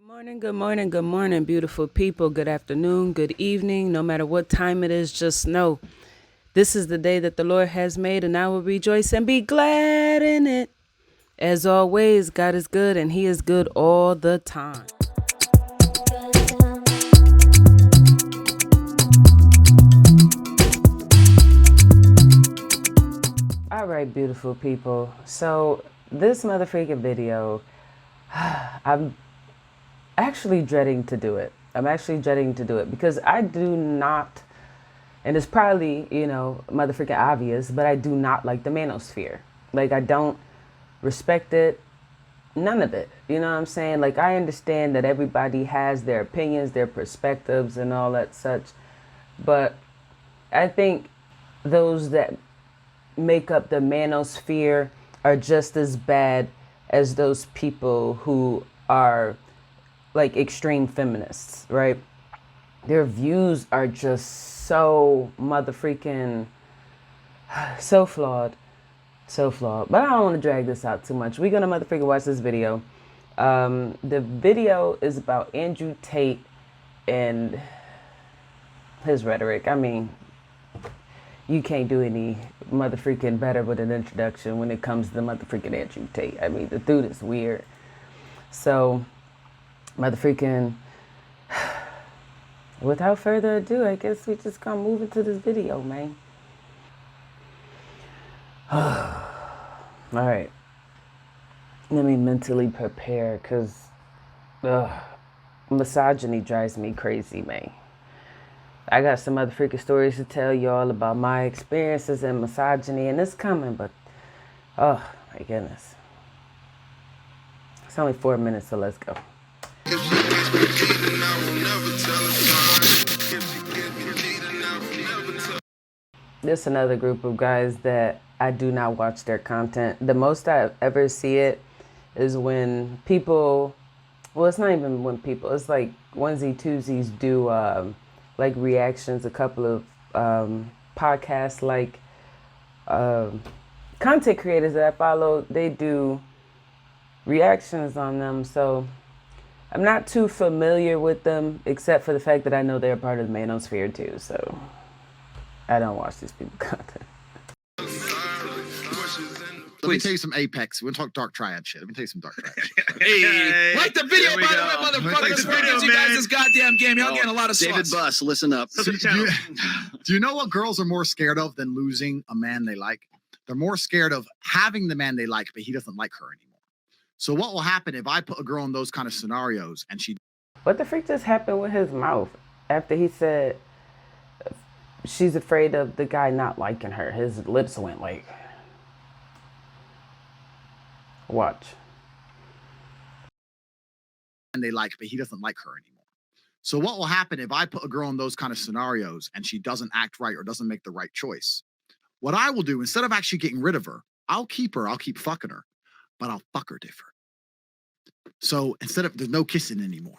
Good morning, good morning, beautiful people. Good afternoon, good evening. No matter what time it is, just know this is the day that the Lord has made, and I will rejoice and be glad in it. As always, God is good, and He is good all the time. All right, beautiful people. So, this motherfucking video, I'm actually dreading to do it. I'm actually dreading to do it because I do not, and it's probably, motherfucking obvious, but I do not like the manosphere. Like, I don't respect it, none of it. You know what I'm saying? Like, I understand that everybody has their opinions, their perspectives, and all that such, but I think those that make up the manosphere are just as bad as those people who are like extreme feminists, right? Their views are just so motherfucking so flawed. So flawed. But I don't want to drag this out too much. We're gonna motherfucking watch this video. The video is about Andrew Tate and his rhetoric. I mean, you can't do any motherfucking better with an introduction when it comes to the motherfucking Andrew Tate. I mean, the dude is weird. So, motherfucking, without further ado, I guess we just gonna move into this video, man. All right. Let me mentally prepare, because misogyny drives me crazy, man. I got some other freaking stories to tell y'all about my experiences in misogyny, and it's coming, but oh my goodness. It's only 4 minutes, so let's go. There's another group of guys that I do not watch their content. The most I ever see it is when people, well, it's not even when people, it's like onesie twosies do like reactions. A couple of podcasts, like content creators that I follow, they do reactions on them. So I'm not too familiar with them, except for the fact that I know they're part of the manosphere too. So I don't watch these people's content. Let me tell you some Apex. We'll talk dark triad shit. Let me tell you some dark triad shit. Hey, like the video, by the way, motherfuckers. We're giving you guys this goddamn game. Y'all getting a lot of sluts. David Buss, listen up. Do you know what girls are more scared of than losing a man they like? They're more scared of having the man they like, but he doesn't like her anymore. So what will happen if I put a girl in those kind of scenarios and she... What the freak just happened with his mouth after he said she's afraid of the guy not liking her? His lips went like... Watch. And they like, but he doesn't like her anymore. So what will happen if I put a girl in those kind of scenarios and she doesn't act right or doesn't make the right choice? What I will do, instead of actually getting rid of her, I'll keep her, I'll keep fucking her, but I'll fuck her different. So instead of, there's no kissing anymore.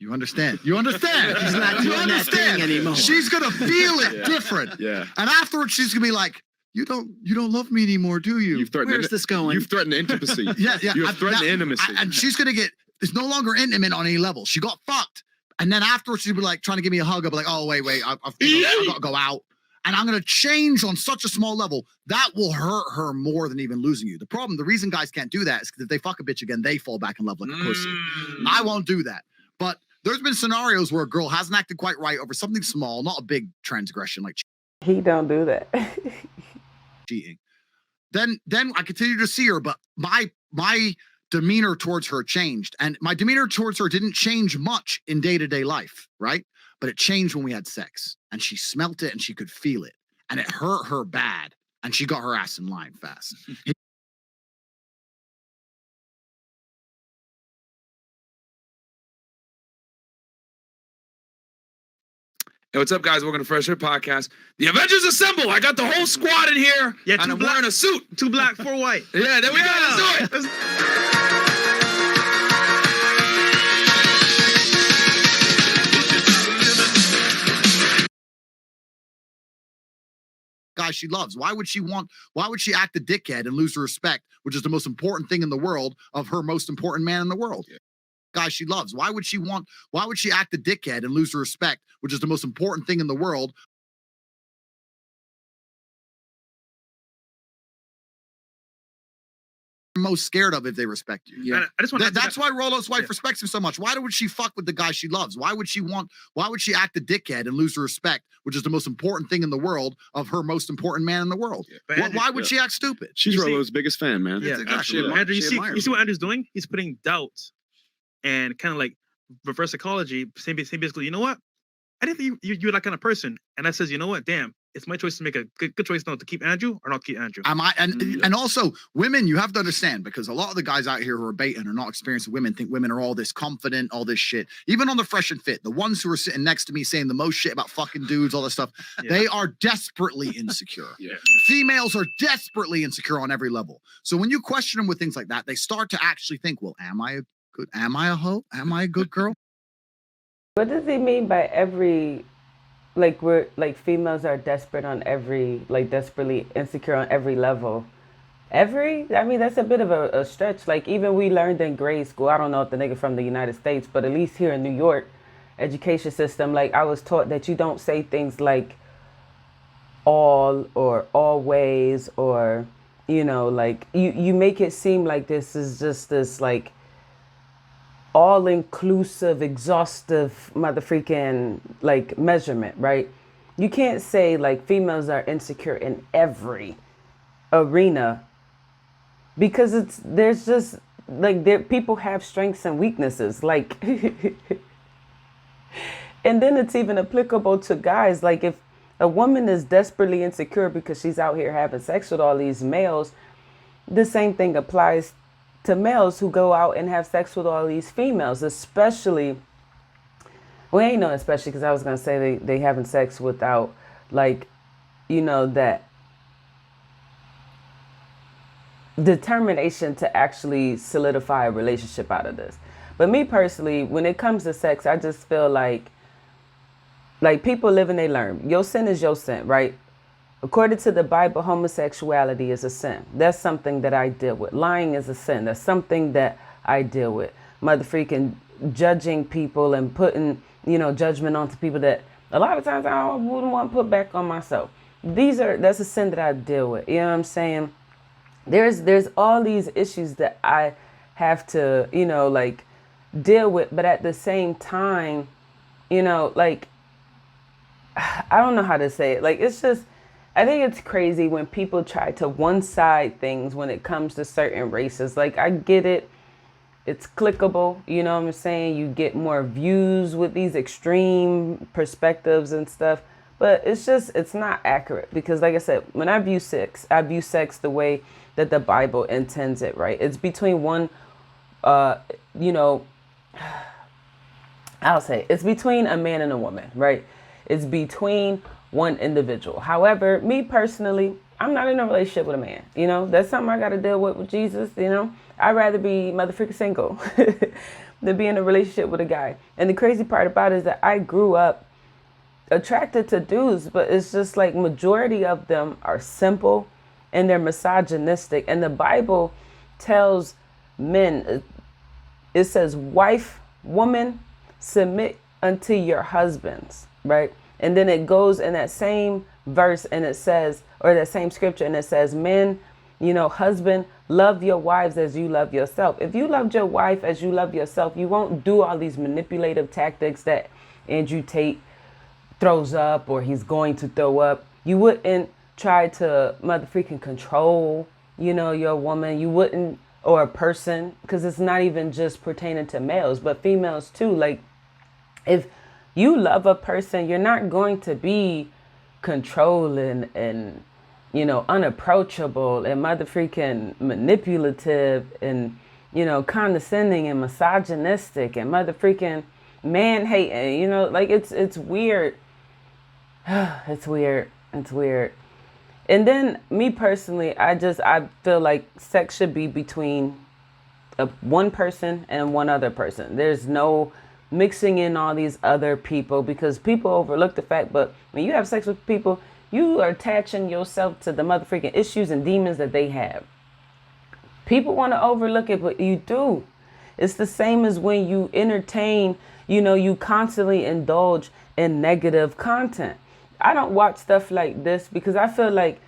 You understand? You understand? She's not doing that thing anymore. She's gonna feel it different. Yeah. And afterwards, she's gonna be like, you don't love me anymore, do you? Where's this going? You've threatened intimacy. Yeah. You've threatened intimacy. And she's gonna get, it's no longer intimate on any level. She got fucked. And then afterwards, she'll be like trying to give me a hug. I'll be like, oh, wait, I've got to go out. And I'm going to change on such a small level that will hurt her more than even losing you. The reason guys can't do that is because if they fuck a bitch again, they fall back in love like a pussy. I won't do that. But there's been scenarios where a girl hasn't acted quite right over something small, not a big transgression like He don't do that. cheating. Then I continue to see her, but my demeanor towards her changed. And my demeanor towards her didn't change much in day-to-day life, right? But it changed when we had sex. And she smelt it and she could feel it. And it hurt her bad. And she got her ass in line fast. Hey, what's up, guys? Welcome to Fresh Air Podcast. The Avengers Assemble. I got the whole squad in here. Yeah, and I'm wearing a suit. 2 black, 4 white. Yeah, there we go. Let's do it. Guy she loves. Why would she act a dickhead and lose her respect, which is the most important thing in the world, of her most important man in the world? Yeah. guy she loves? Why would she act a dickhead and lose her respect, which is the most important thing in the world? Most scared of if they respect you. Yeah. I just want that's why Rolo's wife respects him so much. Why would she fuck with the guy she loves? Why would she act a dickhead and lose her respect, which is the most important thing in the world of her most important man in the world? Yeah. Why would she act stupid? She's Rolo's biggest fan, man. Yeah, exactly. Andrew, you see what Andrew's doing? He's putting doubt and kind of like reverse psychology, saying basically, you know what? I didn't think you're that kind of person. And that says, you know what? Damn, it's my choice to make a good choice now to keep Andrew or not keep Andrew. And also, women, you have to understand, because a lot of the guys out here who are baiting are not experienced women, think women are all this confident, all this shit. Even on the Fresh and Fit, the ones who are sitting next to me saying the most shit about fucking dudes, all this stuff, they are desperately insecure. Females are desperately insecure on every level. So when you question them with things like that, they start to actually think, well, am I a hoe? Am I a good girl? What does he mean by every, like, we're, like, females are desperate on every, like, desperately insecure on every level? Every? I mean, that's a bit of a stretch. Like, even we learned in grade school, I don't know if the nigga from the United States, but at least here in New York, education system, like, I was taught that you don't say things like all or always or, you know, like, you make it seem like this is just this, like, all-inclusive, exhaustive motherfreaking, like, measurement, right? You can't say, like, females are insecure in every arena, because there's just, like, people have strengths and weaknesses, like, and then it's even applicable to guys. Like, if a woman is desperately insecure because she's out here having sex with all these males, the same thing applies to males who go out and have sex with all these females, especially, well, ain't no especially, because I was going to say they having sex without, like, you know, that determination to actually solidify a relationship out of this. But me personally, when it comes to sex, I just feel like people live and they learn. Your sin is your sin, right? According to the Bible, homosexuality is a sin. That's something that I deal with. Lying is a sin. That's something that I deal with. Motherfreaking judging people and putting, you know, judgment onto people that a lot of times I wouldn't want to put back on myself. That's a sin that I deal with. You know what I'm saying? There's all these issues that I have to, you know, like, deal with. But at the same time, you know, like, I don't know how to say it. Like, it's just, I think it's crazy when people try to one-side things when it comes to certain races. Like, I get it. It's clickable. You know what I'm saying? You get more views with these extreme perspectives and stuff. But it's just, it's not accurate. Because, like I said, when I view sex the way that the Bible intends it, right? It's between one, you know, I'll say, it's between a man and a woman, right? It's between one individual. However, me personally, I'm not in a relationship with a man. You know, that's something I got to deal with Jesus. You know, I'd rather be motherfucking single than be in a relationship with a guy. And the crazy part about it is that I grew up attracted to dudes, but it's just like majority of them are simple and they're misogynistic. And the Bible tells men, it says, woman, submit unto your husbands, right? And then it goes in that same verse and it says, or that same scripture, and it says, men, you know, husband, love your wives as you love yourself. If you loved your wife as you love yourself, you won't do all these manipulative tactics that Andrew Tate throws up or he's going to throw up. You wouldn't try to motherfreaking control, you know, your woman. You wouldn't, or a person, because it's not even just pertaining to males, but females too. Like, if you love a person, you're not going to be controlling and, you know, unapproachable and motherfreaking manipulative and, you know, condescending and misogynistic and motherfreaking man-hating. You know, like, it's weird. It's weird. It's weird. And then me personally, I feel like sex should be between one person and one other person. There's no mixing in all these other people, because people overlook the fact, but when you have sex with people, you are attaching yourself to the motherfucking issues and demons that they have. People want to overlook it, but you do. It's the same as when you entertain, you constantly indulge in negative content. I don't watch stuff like this because I feel like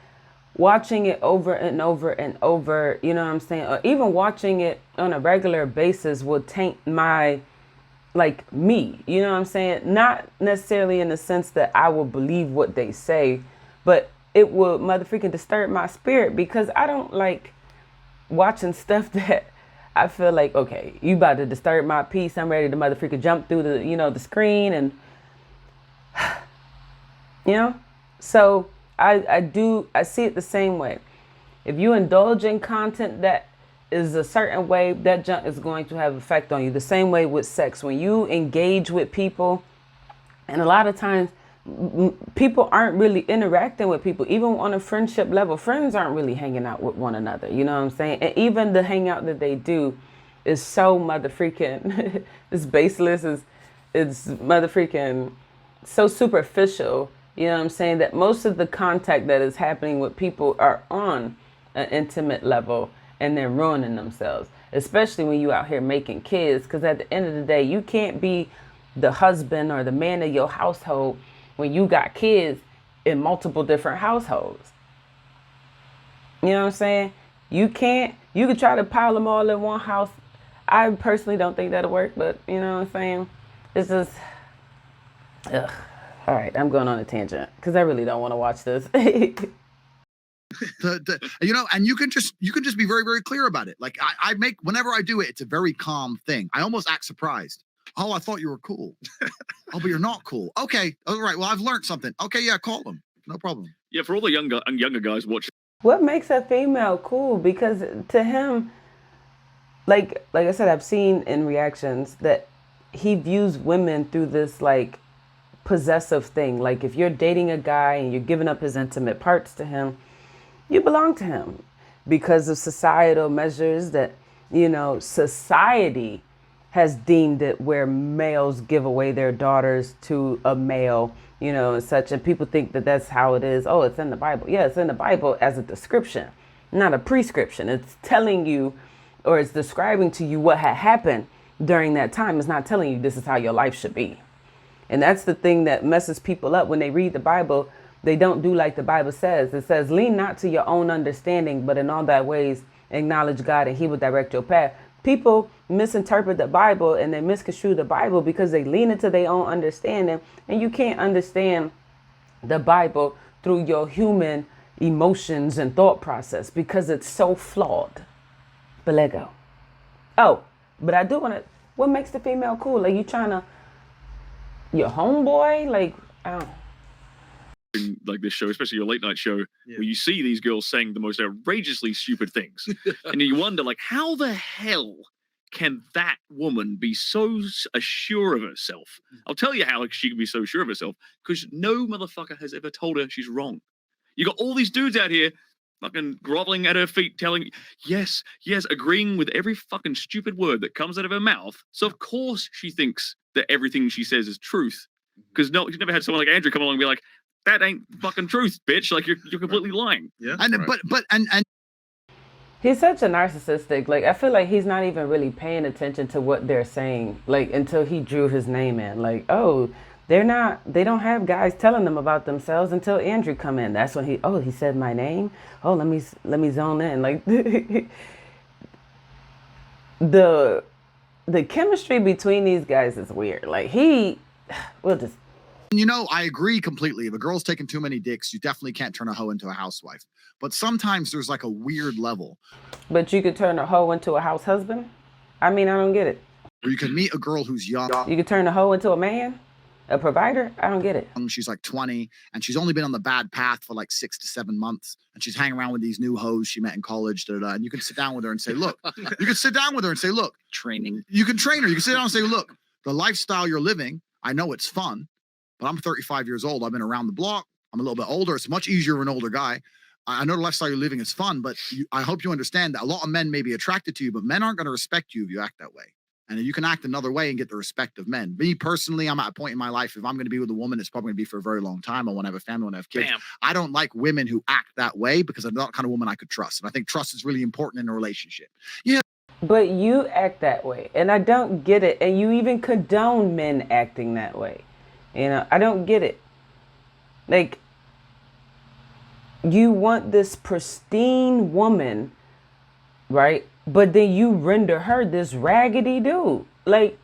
watching it over and over and over, you know what I'm saying? Or even watching it on a regular basis will taint my, like, me, you know what I'm saying? Not necessarily in the sense that I will believe what they say, but it will motherfucking disturb my spirit because I don't like watching stuff that I feel like, okay, you about to disturb my peace. I'm ready to motherfucking jump through the, the screen and, so I see it the same way. If you indulge in content that is a certain way, that junk is going to have effect on you. The same way with sex. When you engage with people, and a lot of times people aren't really interacting with people, even on a friendship level. Friends aren't really hanging out with one another. You know what I'm saying? And even the hangout that they do is so motherfreaking, it's baseless, it's motherfreaking so superficial. You know what I'm saying? That most of the contact that is happening with people are on an intimate level and they're ruining themselves, especially when you out here making kids. Because at the end of the day, you can't be the husband or the man of your household when you got kids in multiple different households. You know what I'm saying? You can't, you could try to pile them all in one house. I personally don't think that'll work, but you know what I'm saying? It's just, ugh. All right, I'm going on a tangent because I really don't want to watch this. And you can just be very, very clear about it. Like I make, whenever I do it, it's a very calm thing. I almost act surprised. Oh, I thought you were cool. Oh, but you're not cool. Okay, all right. Well, I've learned something. Okay, yeah, call them. No problem. Yeah, for all the younger guys watching. What makes a female cool? Because to him, like I said, I've seen in reactions that he views women through this like possessive thing. Like if you're dating a guy and you're giving up his intimate parts to him, you belong to him because of societal measures that, society has deemed it where males give away their daughters to a male, and such. And people think that that's how it is. Oh, it's in the Bible. Yeah, it's in the Bible as a description, not a prescription. It's telling you, or it's describing to you what had happened during that time. It's not telling you this is how your life should be. And that's the thing that messes people up when they read the Bible. They don't do like the Bible says. It says, lean not to your own understanding, but in all thy ways acknowledge God and he will direct your path. People misinterpret the Bible and they misconstrue the Bible because they lean into their own understanding. And you can't understand the Bible through your human emotions and thought process because it's so flawed. But let go. Oh, but I do want to, what makes the female cool? Like you trying to, your homeboy? Like, I don't. Like this show, especially your late night show, where you see these girls saying the most outrageously stupid things. And you wonder, like, how the hell can that woman be so sure of herself? I'll tell you how she can be so sure of herself, because no motherfucker has ever told her she's wrong. You got all these dudes out here fucking groveling at her feet, telling, yes, agreeing with every fucking stupid word that comes out of her mouth. So of course she thinks that everything she says is truth. Because no, she's never had someone like Andrew come along and be like, that ain't fucking truth, bitch. Like you're completely lying. Yeah. And right. and He's such a narcissistic. Like I feel like he's not even really paying attention to what they're saying. Like until he drew his name in. Like, oh, they don't have guys telling them about themselves until Andrew come in. That's when he said my name. Oh, let me zone in. Like the chemistry between these guys is weird. Like we'll just. I agree completely. If a girl's taking too many dicks, you definitely can't turn a hoe into a housewife. But sometimes there's like a weird level. But you could turn a hoe into a house husband? I mean, I don't get it. Or you could meet a girl who's young. You could turn a hoe into a man? A provider? I don't get it. She's like 20 and she's only been on the bad path for like 6 to 7 months. And she's hanging around with these new hoes she met in college. And you can sit down with her and say, look, training. You can train her. You can sit down and say, look, the lifestyle you're living, I know it's fun. But I'm 35 years old. I've been around the block. I'm a little bit older. It's much easier for an older guy. I know the lifestyle you're living is fun, but I hope you understand that a lot of men may be attracted to you, but men aren't going to respect you if you act that way. And you can act another way and get the respect of men. Me personally, I'm at a point in my life, if I'm going to be with a woman, it's probably going to be for a very long time. I want to have a family, I want to have kids. Bam. I don't like women who act that way because I'm not the kind of woman I could trust. And I think trust is really important in a relationship. Yeah. But you act that way, and I don't get it. And you even condone men acting that way. You know, I don't get it. Like, you want this pristine woman, right? But then you render her this raggedy dude. Like,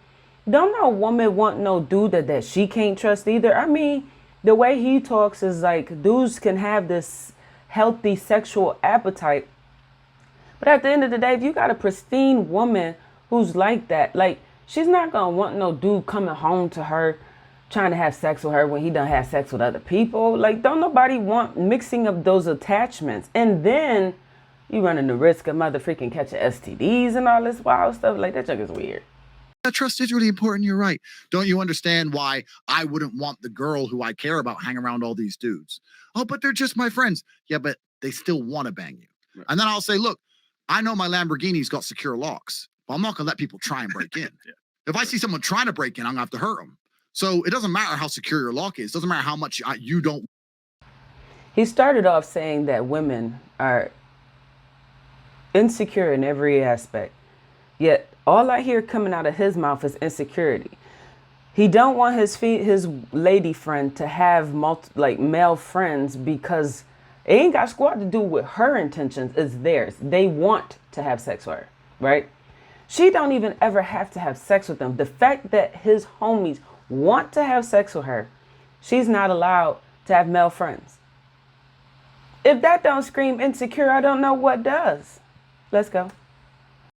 don't no woman want no dude that she can't trust either. I mean, the way he talks is like dudes can have this healthy sexual appetite. But at the end of the day, if you got a pristine woman who's like that, like, she's not going to want no dude coming home to her trying to have sex with her when he done have sex with other people. Like, don't nobody want mixing up those attachments. And then you running the risk of motherfucking catching STDs and all this wild stuff. Like, that junk is weird. That trust is really important. You're right. Don't you understand why I wouldn't want the girl who I care about hang around all these dudes? Oh, but they're just my friends. Yeah, but they still want to bang you. Right. And then I'll say, look, I know my Lamborghini's got secure locks, but I'm not going to let people try and break in. Yeah. If I see someone trying to break in, I'm going to have to hurt them. So it doesn't matter how secure your lock is. It doesn't matter how much you don't. He started off saying that women are insecure in every aspect. Yet all I hear coming out of his mouth is insecurity. He don't want his lady friend to have male friends because it ain't got squat to do with her intentions. It's theirs. They want to have sex with her, right? She don't even ever have to have sex with them. The fact that his homies want to have sex with her, she's not allowed to have male friends. If that don't scream insecure, I don't know what does. Let's go.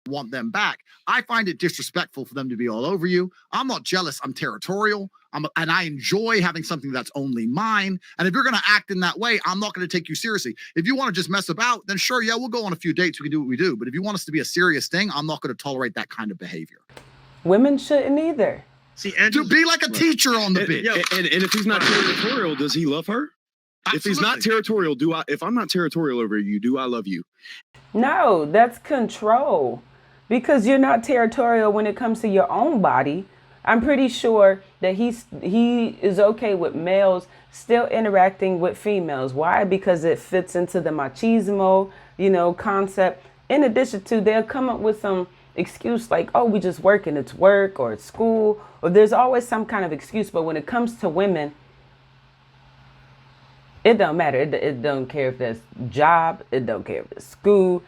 Want them back. I find it disrespectful for them to be all over you. I'm not jealous. I'm territorial. And I enjoy having something that's only mine. And if you're going to act in that way, I'm not going to take you seriously. If you want to just mess about, then sure, yeah, we'll go on a few dates. We can do what we do. But if you want us to be a serious thing, I'm not going to tolerate that kind of behavior. Women shouldn't either. See, Andrew, to be like a teacher on the bitch. And if he's not territorial, does he love her? Absolutely. If he's not territorial, if I'm not territorial over you, do I love you? No, that's control. Because you're not territorial when it comes to your own body. I'm pretty sure that he is okay with males still interacting with females. Why? Because it fits into the machismo, concept. In addition to, they'll come up with some excuse like, oh, we just working, it's work or it's school, or there's always some kind of excuse. But when it comes to women, it don't matter. It don't care if that's job. It don't care if it's school.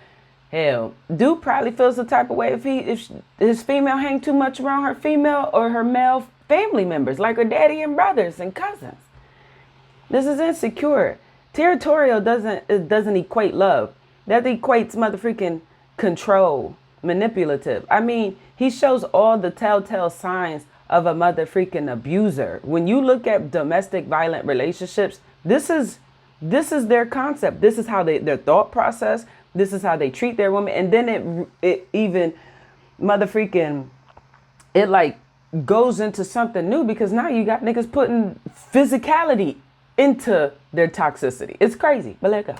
Hell, dude probably feels the type of way if his female hang too much around her female or her male family members, like her daddy and brothers and cousins. This is insecure. Territorial doesn't equate love. That equates motherfucking control, manipulative. I mean, he shows all the telltale signs of a motherfucking abuser. When you look at domestic violent relationships, this is their concept. This is how their thought process. This is how they treat their woman. And then it even motherfucking, it like goes into something new because now you got niggas putting physicality into their toxicity. It's crazy, but let go.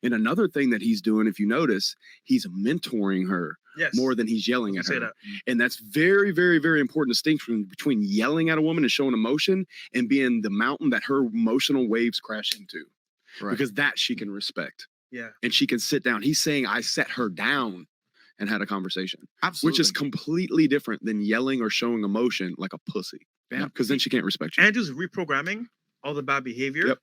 And another thing that he's doing, if you notice, he's mentoring her more than he's yelling at her. And that's very, very, very important distinction between yelling at a woman and showing emotion and being the mountain that her emotional waves crash into. Right. Because that she can respect. Yeah. And she can sit down. He's saying I set her down and had a conversation. Absolutely. Which is completely different than yelling or showing emotion like a pussy. Yeah. Because then she can't respect you. Andrew's reprogramming all the bad behavior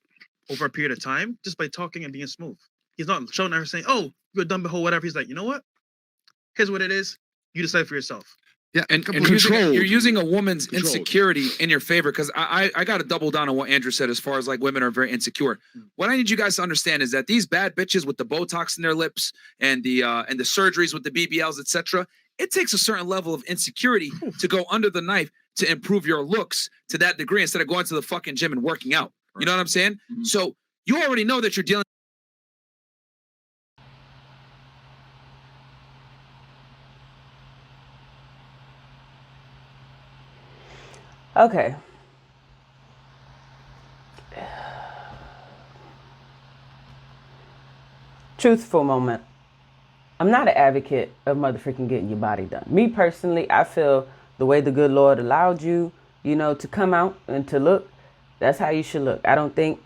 over a period of time just by talking and being smooth. He's not showing her saying, oh, you're a dumb behold, whatever. He's like, you know what? Here's what it is. You decide for yourself. Yeah, and you're using a woman's insecurity in your favor, because I got to double down on what Andrew said as far as like women are very insecure. What I need you guys to understand is that these bad bitches with the Botox in their lips and the surgeries with the BBLs, etc., it takes a certain level of insecurity to go under the knife to improve your looks to that degree instead of going to the fucking gym and working out. Right. You know what I'm saying? Mm-hmm. So you already know that you're dealing. Okay. Truthful moment. I'm not an advocate of motherfucking getting your body done. Me personally, I feel the way the good Lord allowed you, to come out and to look, that's how you should look. I don't think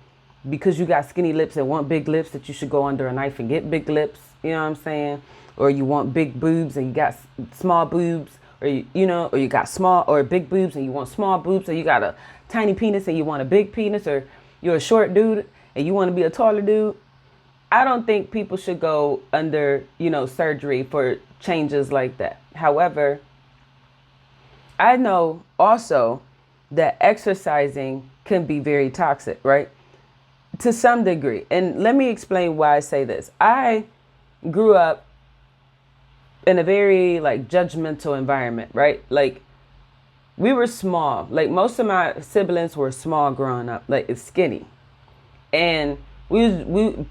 because you got skinny lips and want big lips that you should go under a knife and get big lips. you know what I'm saying? Or you want big boobs and you got small boobs, or or you got small or big boobs and you want small boobs, or you got a tiny penis and you want a big penis, or you're a short dude and you want to be a taller dude. I don't think people should go under, surgery for changes like that. However, I know also that exercising can be very toxic, right? To some degree. And let me explain why I say this. I grew up in a very judgmental environment, right? Like, we were small. Like, most of my siblings were small growing up, skinny. And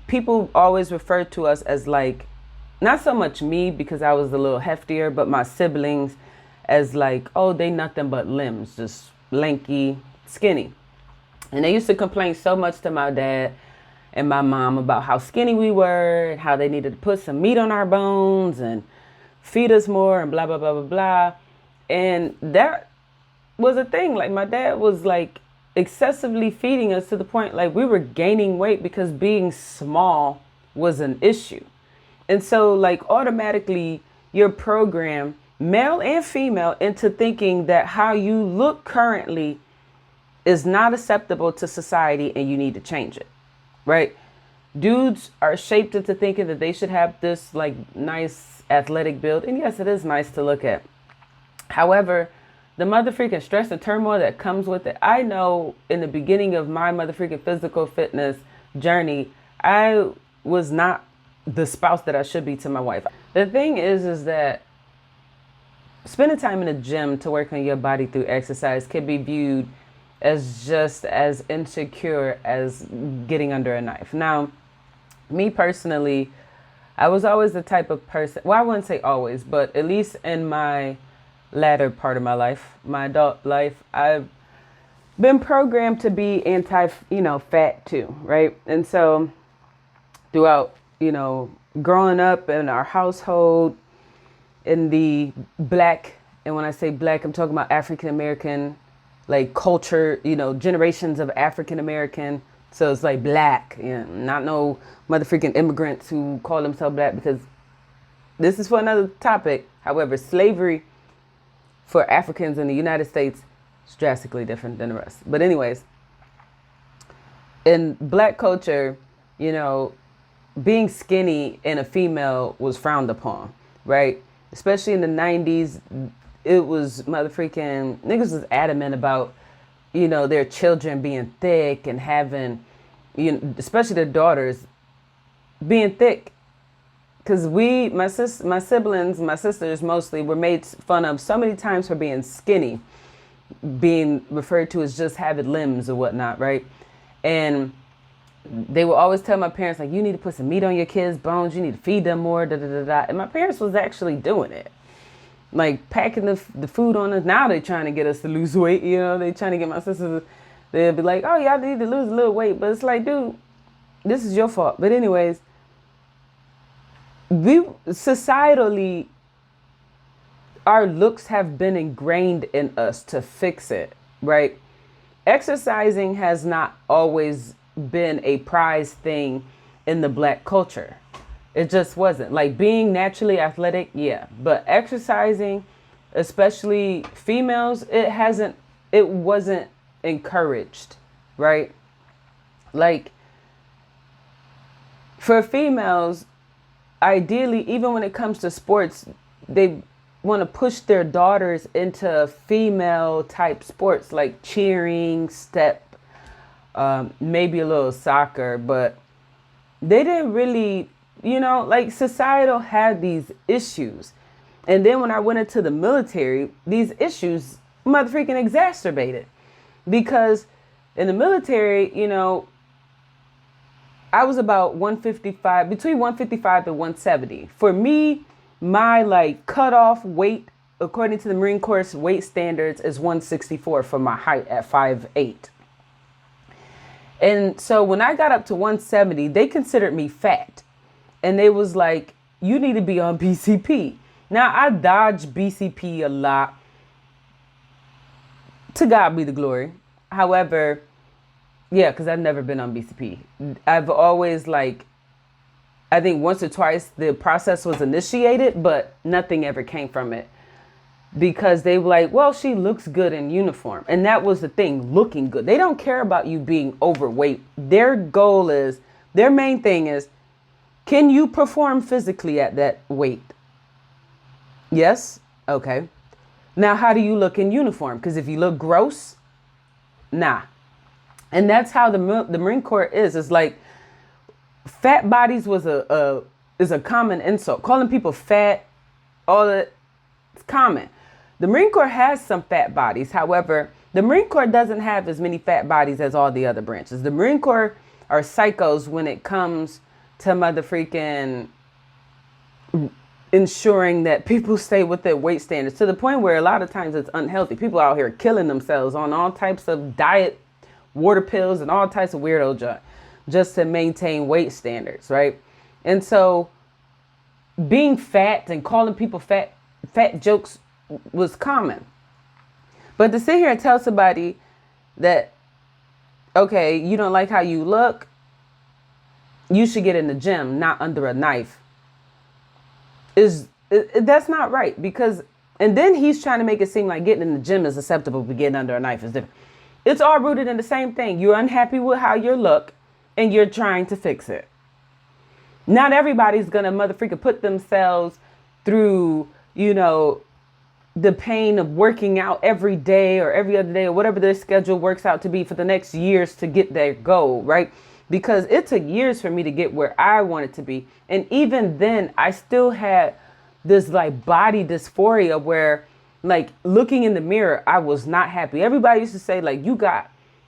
people always referred to us as not so much me because I was a little heftier, but my siblings as oh, they nothing but limbs, just lanky, skinny. And they used to complain so much to my dad and my mom about how skinny we were and how they needed to put some meat on our bones and feed us more and blah, blah, blah, blah, blah. And that was a thing. My dad was excessively feeding us to the point we were gaining weight because being small was an issue. And so automatically you're programmed, male and female, into thinking that how you look currently is not acceptable to society and you need to change it, right? Dudes are shaped into thinking that they should have this nice athletic build. And yes, it is nice to look at. However, the motherfreaking stress and turmoil that comes with it. I know in the beginning of my motherfreaking physical fitness journey, I was not the spouse that I should be to my wife. The thing is that spending time in the gym to work on your body through exercise can be viewed as just as insecure as getting under a knife. Now, me personally, I was always the type of person, well, I wouldn't say always, but at least in my latter part of my life, my adult life, I've been programmed to be fat too, right? And so throughout, growing up in our household, in the black, and when I say black, I'm talking about African American, culture, generations of African American. So it's black, not no motherfreaking immigrants who call themselves black, because this is for another topic. However, slavery for Africans in the United States is drastically different than the rest. But anyways, in black culture, being skinny and a female was frowned upon, right? Especially in the 90s, it was motherfreaking, niggas was adamant about, their children being thick and having, especially their daughters being thick. Because my siblings, my sisters mostly, were made fun of so many times for being skinny, being referred to as just having limbs or whatnot, right? And they would always tell my parents, you need to put some meat on your kids' bones, you need to feed them more, da da da da. And my parents was actually doing it. Packing the food on us. Now they're trying to get us to lose weight, they trying to get my sisters, they'll be like, oh, y'all need to lose a little weight. But it's dude, this is your fault. But anyways, societally, our looks have been ingrained in us to fix it, right? Exercising has not always been a prized thing in the black culture. It just wasn't. Being naturally athletic, yeah, but exercising, especially females, it wasn't encouraged, right? For females, ideally, even when it comes to sports, they want to push their daughters into female type sports like cheering, step, maybe a little soccer, but they didn't really, societal had these issues. And then when I went into the military, these issues motherfreaking exacerbated, because in the military, I was about 155, between 155 and 170. For me, my cutoff weight, according to the Marine Corps weight standards, is 164 for my height at 5'8". And so when I got up to 170, they considered me fat. And they was like, you need to be on BCP. Now, I dodged BCP a lot. To God be the glory. However, yeah, because I've never been on BCP. I've always I think once or twice the process was initiated, but nothing ever came from it. Because they were like, well, she looks good in uniform. And that was the thing, looking good. They don't care about you being overweight. Their goal is, their main thing is, can you perform physically at that weight? Yes? Okay. Now, how do you look in uniform? Because if you look gross, nah. And that's how the Marine Corps is. It's like, fat bodies is a common insult. Calling people fat, all that, it's common. The Marine Corps has some fat bodies. However, the Marine Corps doesn't have as many fat bodies as all the other branches. The Marine Corps are psychos when it comes to motherfreaking ensuring that people stay with their weight standards, to the point where a lot of times it's unhealthy. People out here killing themselves on all types of diet, water pills, and all types of weirdo junk just to maintain weight standards, right? And so being fat and calling people fat jokes was common. But to sit here and tell somebody that, okay, you don't like how you look, you should get in the gym, not under a knife, that's not right. Because, and then he's trying to make it seem like getting in the gym is acceptable, but getting under a knife is different. It's all rooted in the same thing. You're unhappy with how you look and you're trying to fix it. Not everybody's gonna motherfreaking put themselves through, you know, the pain of working out every day or every other day or whatever their schedule works out to be for the next years to get their goal, right? Because it took years for me to get where I wanted to be. And even then, I still had this like body dysphoria where like looking in the mirror, I was not happy. Everybody used to say like,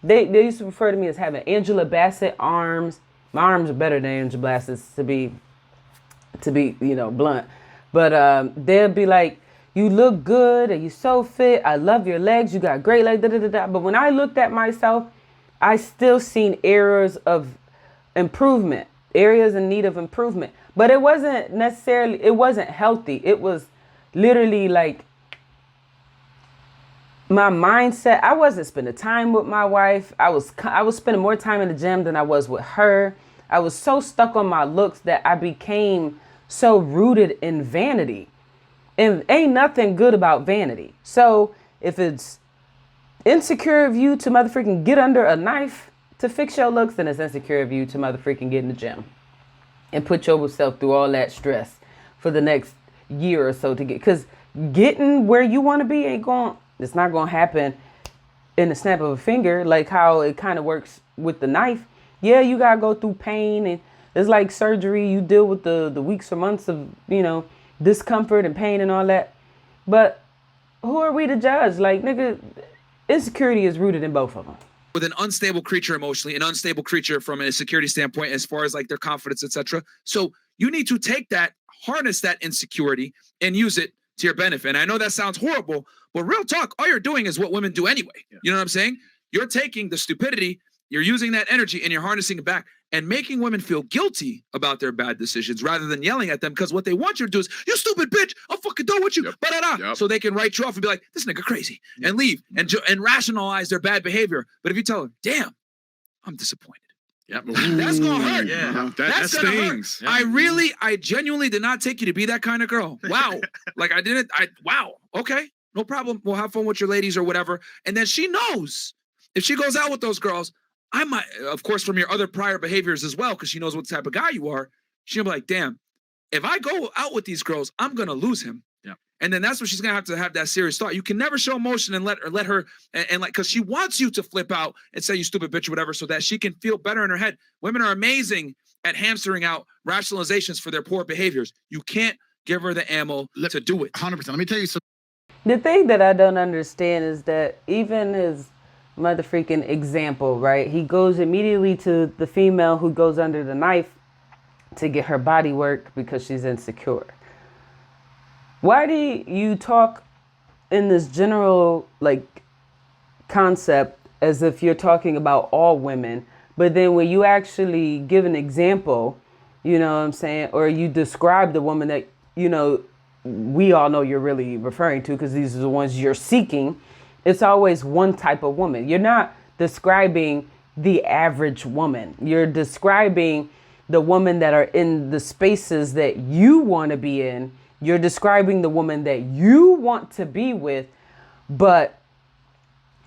they used to refer to me as having Angela Bassett arms. My arms are better than Angela Bassett's to be, you know, blunt. But they'll be like, you look good and you're so fit. I love your legs. You got great legs. Da, da, da, da. But when I looked at myself, I still seen areas of improvement, areas in need of improvement. But it wasn't necessarily, it wasn't healthy. It was literally like my mindset. I wasn't spending time with my wife. I was spending more time in the gym than I was with her. I was so stuck on my looks that I became so rooted in vanity. And ain't nothing good about vanity. So if it's insecure of you to motherfreaking get under a knife to fix your looks, then it's insecure of you to motherfreaking get in the gym and put yourself through all that stress for the next year or so to get, because getting where you want to be it's not going to happen in the snap of a finger, like how it kind of works with the knife. Yeah, you got to go through pain, and it's like surgery. You deal with the weeks or months of, you know, discomfort and pain and all that. But who are we to judge? Like, nigga, insecurity is rooted in both of them. With an unstable creature emotionally, an unstable creature from a security standpoint, as far as like their confidence, etc. So you need to take that, harness that insecurity and use it to your benefit. And I know that sounds horrible, but real talk, all you're doing is what women do anyway. Yeah. You know what I'm saying? You're taking the stupidity, you're using that energy and you're harnessing it back and making women feel guilty about their bad decisions rather than yelling at them, because what they want you to do is, you stupid bitch, I'll fucking done with you. Yep. So they can write you off and be like, this nigga crazy, and leave and rationalize their bad behavior. But if you tell them, damn, I'm disappointed. Yep. That's gonna hurt. Yeah. That's gonna hurt. Yeah. I genuinely did not take you to be that kind of girl. Wow. Like wow. Okay, no problem. We'll have fun with your ladies or whatever. And then she knows if she goes out with those girls, I might, of course, from your other prior behaviors as well, because she knows what type of guy you are. She'll be like, damn, if I go out with these girls, I'm going to lose him. Yeah. And then that's what she's going to have that serious thought. You can never show emotion and let her, and like, because she wants you to flip out and say, you stupid bitch or whatever, so that she can feel better in her head. Women are amazing at hamstering out rationalizations for their poor behaviors. You can't give her the ammo to do it. 100%. Let me tell you something. The thing that I don't understand is that even his motherfreaking example, right? He goes immediately to the female who goes under the knife to get her body work because she's insecure. Why do you talk in this general like concept as if you're talking about all women, but then when you actually give an example, you know what I'm saying, or you describe the woman that, you know, we all know you're really referring to, because these are the ones you're seeking, it's always one type of woman. You're not describing the average woman. You're describing the women that are in the spaces that you want to be in. You're describing the woman that you want to be with, but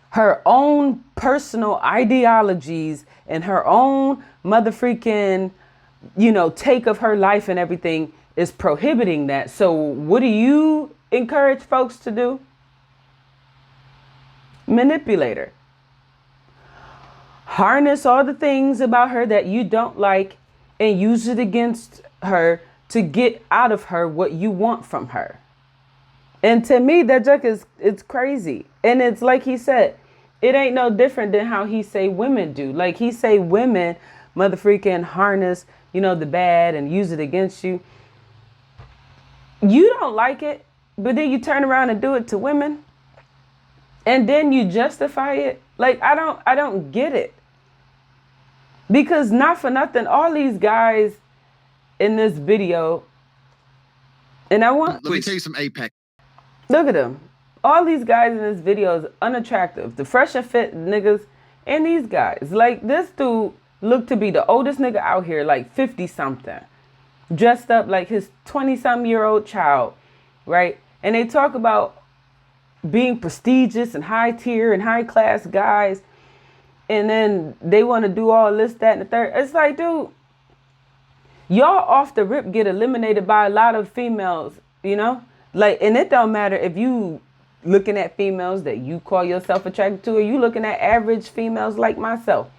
her own personal ideologies and her own motherfreaking, take of her life and everything is prohibiting that. So what do you encourage folks to do? Manipulate her. Harness all the things about her that you don't like and use it against her to get out of her what you want from her. And to me, that junk it's crazy. And it's like he said, it ain't no different than how he say women do. Like he say women motherfreaking harness, the bad and use it against you. You don't like it, but then you turn around and do it to women. And then you justify it. Like, I don't get it. Because not for nothing, all these guys in this video, and let me tell you some Apex. Look at them. All these guys in this video is unattractive. The fresh and fit niggas and these guys. Like, this dude looked to be the oldest nigga out here, like 50 something. Dressed up like his 20-something-year-old child, right? And they talk about being prestigious and high tier and high class guys. And then they want to do all this, that, and the third. It's like, dude, y'all off the rip get eliminated by a lot of females, Like, and it don't matter if you looking at females that you call yourself attracted to, or you looking at average females like myself.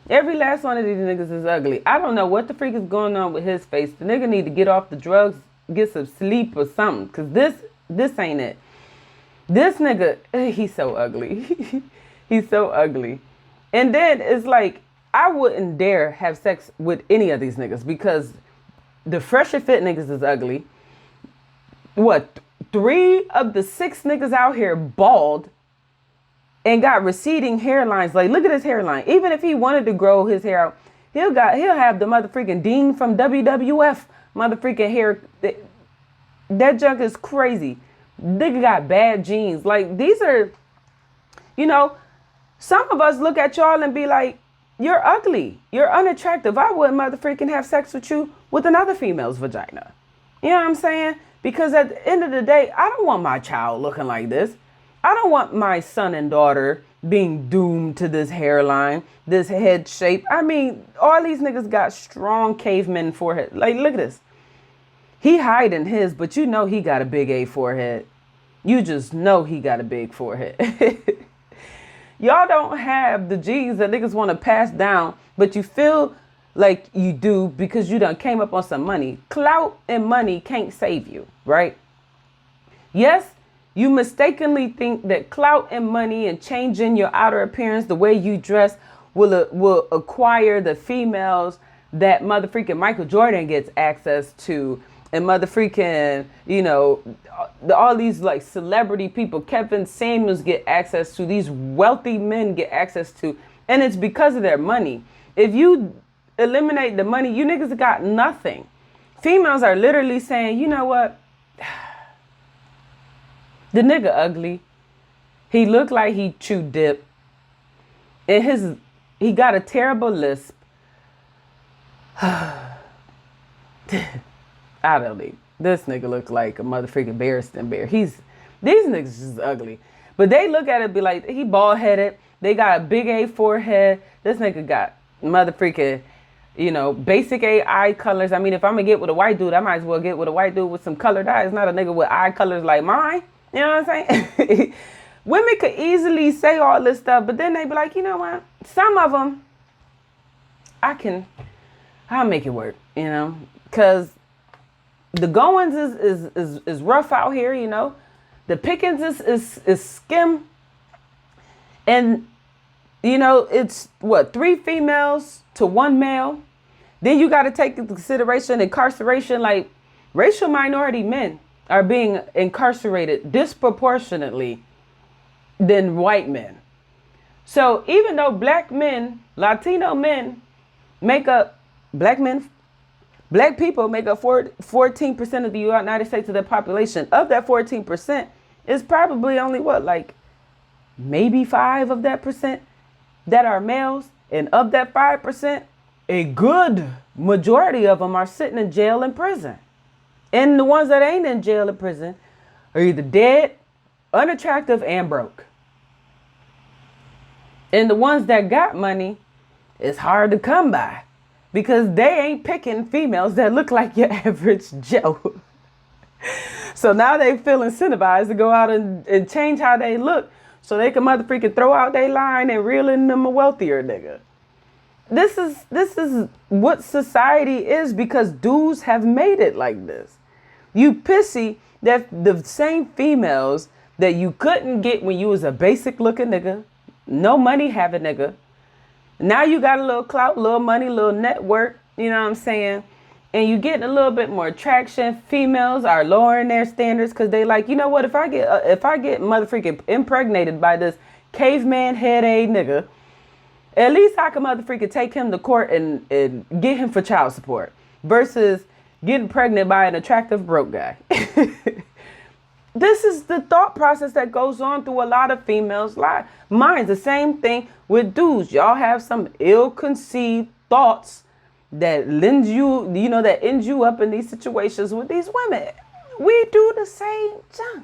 Every last one of these niggas is ugly. I don't know what the freak is going on with his face. The nigga need to get off the drugs, get some sleep or something. Because this ain't it. This nigga, he's so ugly. He's so ugly. And then it's like, I wouldn't dare have sex with any of these niggas because the fresh and fit niggas is ugly. What? 3 of the 6 niggas out here bald and got receding hairlines. Like, look at his hairline. Even if he wanted to grow his hair out, he'll have the motherfreaking Dean from WWF motherfreaking hair. That junk is crazy. Nigga got bad genes. Like, these are, some of us look at y'all and be like, you're ugly. You're unattractive. I wouldn't motherfreaking have sex with you with another female's vagina. You know what I'm saying? Because at the end of the day, I don't want my child looking like this. I don't want my son and daughter being doomed to this hairline, this head shape. I mean, all these niggas got strong caveman forehead. Like, look at this. He hiding his, but he got a big A forehead. You just know he got a big forehead. Y'all don't have the genes that niggas want to pass down, but you feel like you do because you done came up on some money. Clout and money can't save you, right? Yes, you mistakenly think that clout and money and changing your outer appearance, the way you dress, will acquire the females that motherfreaking Michael Jordan gets access to, and motherfreaking, all these like celebrity people, Kevin Samuels get access to, these wealthy men get access to, and it's because of their money. If you eliminate the money, you niggas got nothing. Females are literally saying, you know what? The nigga ugly. He looked like he chewed dip. And he got a terrible lisp. I don't know. This nigga look like a motherfucking Barristan Bear. These niggas is ugly. But they look at it and be like, he bald headed. They got a big A forehead. This nigga got motherfucking, basic A eye colors. I mean, if I'm gonna get with a white dude, I might as well get with a white dude with some colored eyes, not a nigga with eye colors like mine. You know what I'm saying? Women could easily say all this stuff, but then they be like, you know what? Some of them, I'll make it work, because the goings is rough out here, The pickings is skim. And, it's what, 3 females to 1 male. Then you got to take into consideration incarceration, like racial minority men are being incarcerated disproportionately than white men. So even though black men, Latino men make up, black people make up 14% of the United States of the population. Of that 14%, it's probably only maybe 5 of that percent that are males. And of that 5%, a good majority of them are sitting in jail and prison. And the ones that ain't in jail or prison are either dead, unattractive, and broke. And the ones that got money, it's hard to come by because they ain't picking females that look like your average Joe. So now they feel incentivized to go out and change how they look so they can motherfucking throw out their line and reel in them a wealthier nigga. This is what society is because dudes have made it like this. You pissy that the same females that you couldn't get when you was a basic looking nigga, no money having nigga. Now you got a little clout, little money, little network, you know what I'm saying? And you getting a little bit more traction. Females are lowering their standards because they like, you know what, if I get motherfucking impregnated by this caveman head a nigga, at least I can motherfucking take him to court and get him for child support versus getting pregnant by an attractive broke guy. This is the thought process that goes on through a lot of females' lives. Mine's the same thing with dudes. Y'all have some ill-conceived thoughts that lends you, that ends you up in these situations with these women. We do the same junk.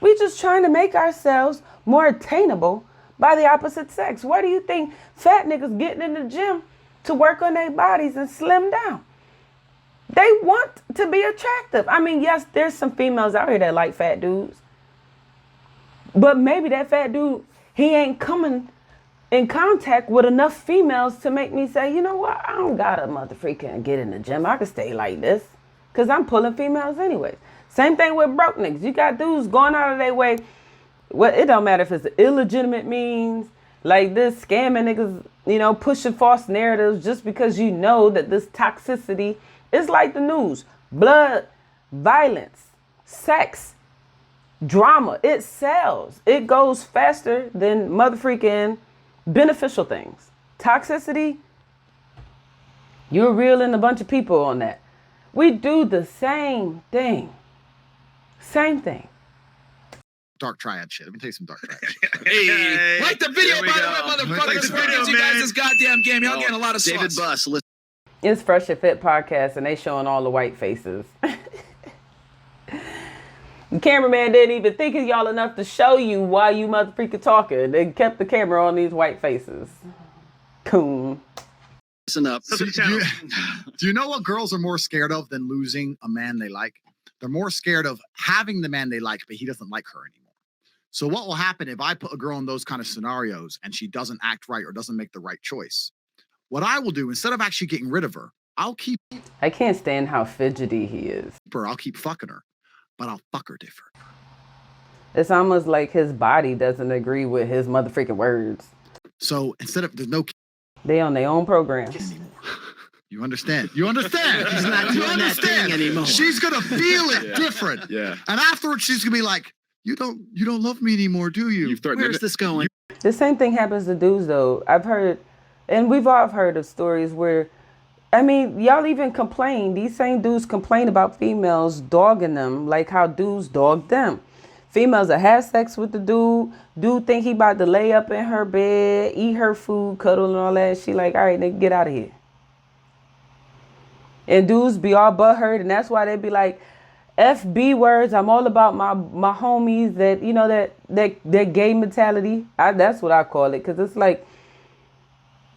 We just trying to make ourselves more attainable by the opposite sex. Why do you think fat niggas getting in the gym to work on their bodies and slim down? They want to be attractive. I mean, yes, there's some females out here that like fat dudes. But maybe that fat dude, he ain't coming in contact with enough females to make me say, you know what, I don't gotta motherfucking get in the gym. I can stay like this because I'm pulling females anyways. Same thing with broke niggas. You got dudes going out of their way. Well, it don't matter if it's illegitimate means, like this, scamming niggas, pushing false narratives just because you know that this toxicity is like the news. Blood, violence, sex, drama. It sells. It goes faster than motherfucking beneficial things. Toxicity, you're reeling a bunch of people on that. We do the same thing. Same thing. Dark triad shit. Let me tell you some dark triad shit. Hey, like the video, by the way, motherfuckers. Like you guys this goddamn game. Y'all getting a lot of sauce. David Buss, listen. It's Fresh and Fit podcast, and they showing all the white faces. The cameraman didn't even think of y'all enough to show you why you motherfucking talking. They kept the camera on these white faces. Coon. Listen up. Do you know what girls are more scared of than losing a man they like? They're more scared of having the man they like, but he doesn't like her anymore. So what will happen if I put a girl in those kind of scenarios and she doesn't act right or doesn't make the right choice? What I will do, instead of actually getting rid of her, I'll keep I can't stand how fidgety he is. her. I'll keep fucking her, but I'll fuck her different. It's almost like his body doesn't agree with his motherfucking words. So instead of, there's no They on their own program. anymore. You understand? You understand? He's not doing that thing anymore. She's gonna feel it different. Yeah. And afterwards, she's gonna be like, "You don't love me anymore, do you?" You've threatened Where's this going? The same thing happens to dudes, though. I've heard, and we've all heard of stories where, I mean, y'all even complain. These same dudes complain about females dogging them like how dudes dog them. Females that have sex with the dude think he about to lay up in her bed, eat her food, cuddle and all that. She like, all right, nigga, get out of here. And dudes be all butthurt, and that's why they be like, FB words. I'm all about my homies that, that gay mentality. That's what I call it, because it's like,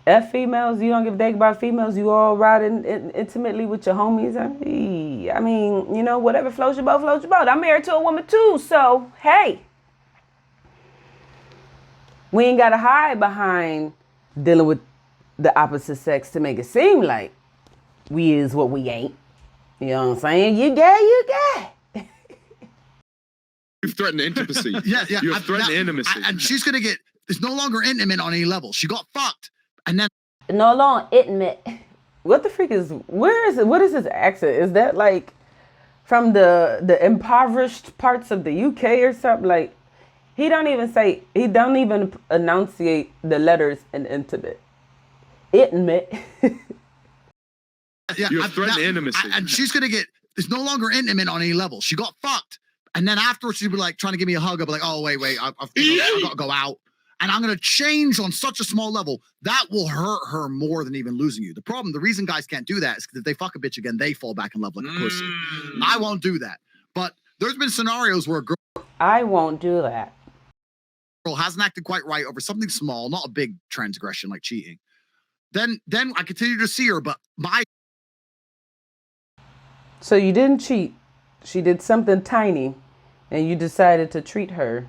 F females, you don't give a damn about females. You all riding intimately with your homies. I mean, whatever floats your boat, floats your boat. I'm married to a woman too, so hey. We ain't got to hide behind dealing with the opposite sex to make it seem like we is what we ain't. You know what I'm saying? You gay. You've threatened intimacy. Yeah. You've threatened intimacy. And she's gonna get. It's no longer intimate on any level. She got fucked, and then No longer intimate. What the freak is? Where is it? What is his accent? Is that like from the impoverished parts of the UK or something? Like he don't even enunciate the letters in intimate. Intimate. yeah, You've threatened intimacy. And she's gonna get. It's no longer intimate on any level. She got fucked, and then afterwards she'd be like trying to give me a hug. I'll be like, "Oh wait, I've gotta go out." and I'm going to change on such a small level, that will hurt her more than even losing you. The reason guys can't do that is because if they fuck a bitch again, they fall back in love like a pussy. I won't do that. But there's been scenarios where a girl I won't do that. hasn't acted quite right over something small, not a big transgression like cheating. Then I continue to see her, but So you didn't cheat. She did something tiny, and you decided to treat her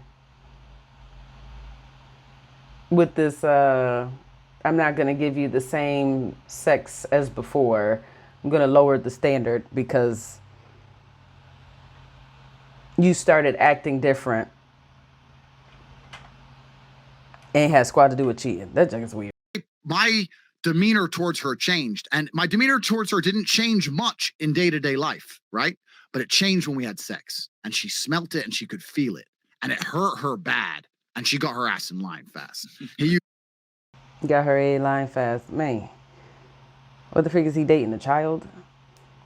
with this, I'm not going to give you the same sex as before. I'm going to lower the standard because you started acting different. And it has squat to do with cheating. That junk is weird. my demeanor towards her changed, and my demeanor towards her didn't change much in day-to-day life, right? But it changed when we had sex, and she smelt it and she could feel it, and it hurt her bad, and she got her ass in line fast. He Got her A line fast. Man, what the freak is he dating, a child?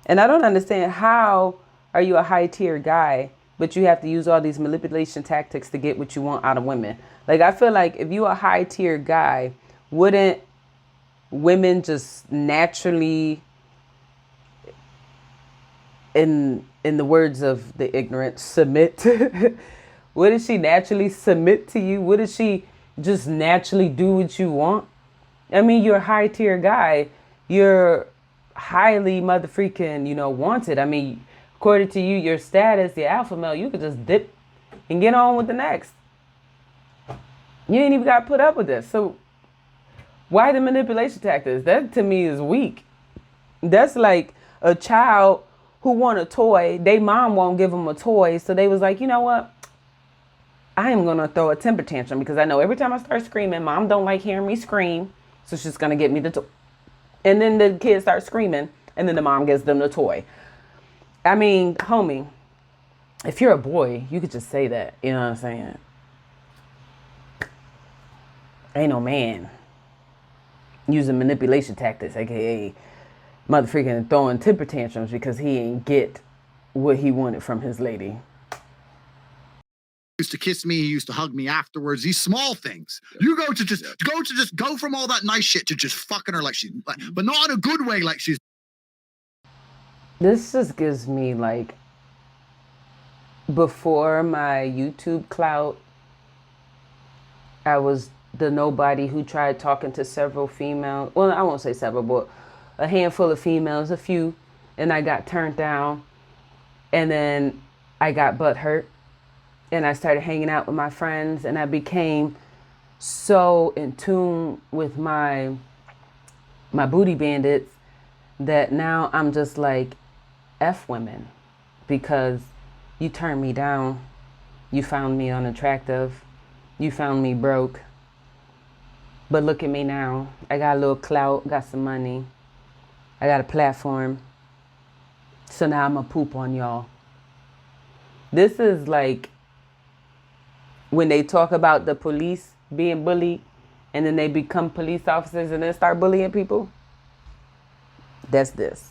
And I don't understand, how are you a high tier guy, but you have to use all these manipulation tactics to get what you want out of women? Like, I feel like if you a high tier guy, wouldn't women just naturally, in the words of the ignorant, submit? Wouldn't she naturally submit to you? Wouldn't she just naturally do what you want? I mean, you're a high tier guy. You're highly mother freaking, wanted. I mean, according to you, your status, the alpha male, you could just dip and get on with the next. You ain't even got to put up with this. So why the manipulation tactics? That to me is weak. That's like a child who want a toy. They mom won't give them a toy. So they was like, you know what? I am going to throw a temper tantrum because I know every time I start screaming, mom don't like hearing me scream. So she's going to get me the toy. And then the kids start screaming and then the mom gives them the toy. I mean, homie, if you're a boy, you could just say that. You know what I'm saying? Ain't no man using manipulation tactics, aka mother freaking throwing temper tantrums because he ain't get what he wanted from his lady. used to kiss me, he used to hug me afterwards. These small things. You go from all that nice shit to just fucking her like she's, but not in a good way, like she's. This just gives me like, before my YouTube clout, I was the nobody who tried talking to several females. Well, I won't say several, but a handful of females, a few, and I got turned down. And then I got butt hurt. And I started hanging out with my friends, and I became so in tune with my booty bandits that now I'm just like, F women, because you turned me down. You found me unattractive. You found me broke. But look at me now. I got a little clout, got some money. I got a platform. So now I'm going to poop on y'all. This is like when they talk about the police being bullied and then they become police officers and then start bullying people. That's this.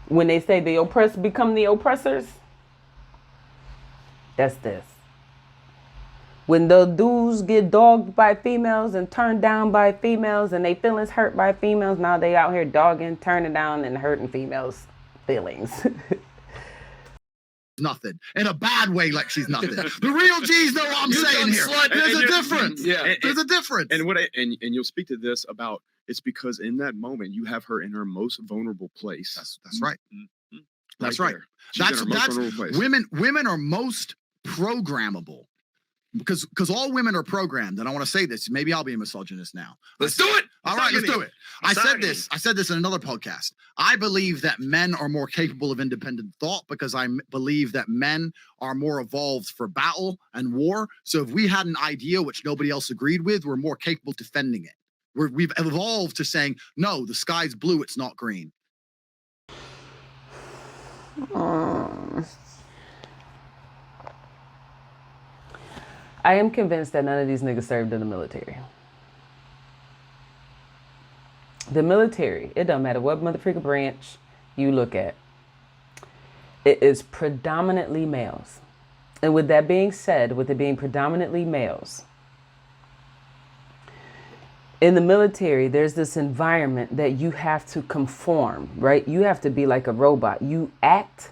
When they say the oppressed become the oppressors, that's this. When the dudes get dogged by females and turned down by females and they feelings hurt by females, now they out here dogging, turning down, and hurting females' feelings. Nothing in a bad way, like she's nothing. The real G's know what I'm saying here. There's a difference. Yeah, there's a difference. And what and you'll speak to this about, it's because in that moment you have her in her most vulnerable place. That's right. Mm-hmm. That's right. That's women are most programmable. Because all women are programmed, and I want to say this. Maybe I'll be a misogynist now. Let's do it. All right, let's do it. I said this in another podcast. I believe that men are more capable of independent thought because I believe that men are more evolved for battle and war. So if we had an idea which nobody else agreed with, we're more capable of defending it. We've evolved to saying, no, the sky's blue, it's not green. I am convinced that none of these niggas served in the military. The military, it don't matter what motherfucker branch you look at, it is predominantly males. And with that being said, with it being predominantly males, in the military, there's this environment that you have to conform, right? You have to be like a robot. You act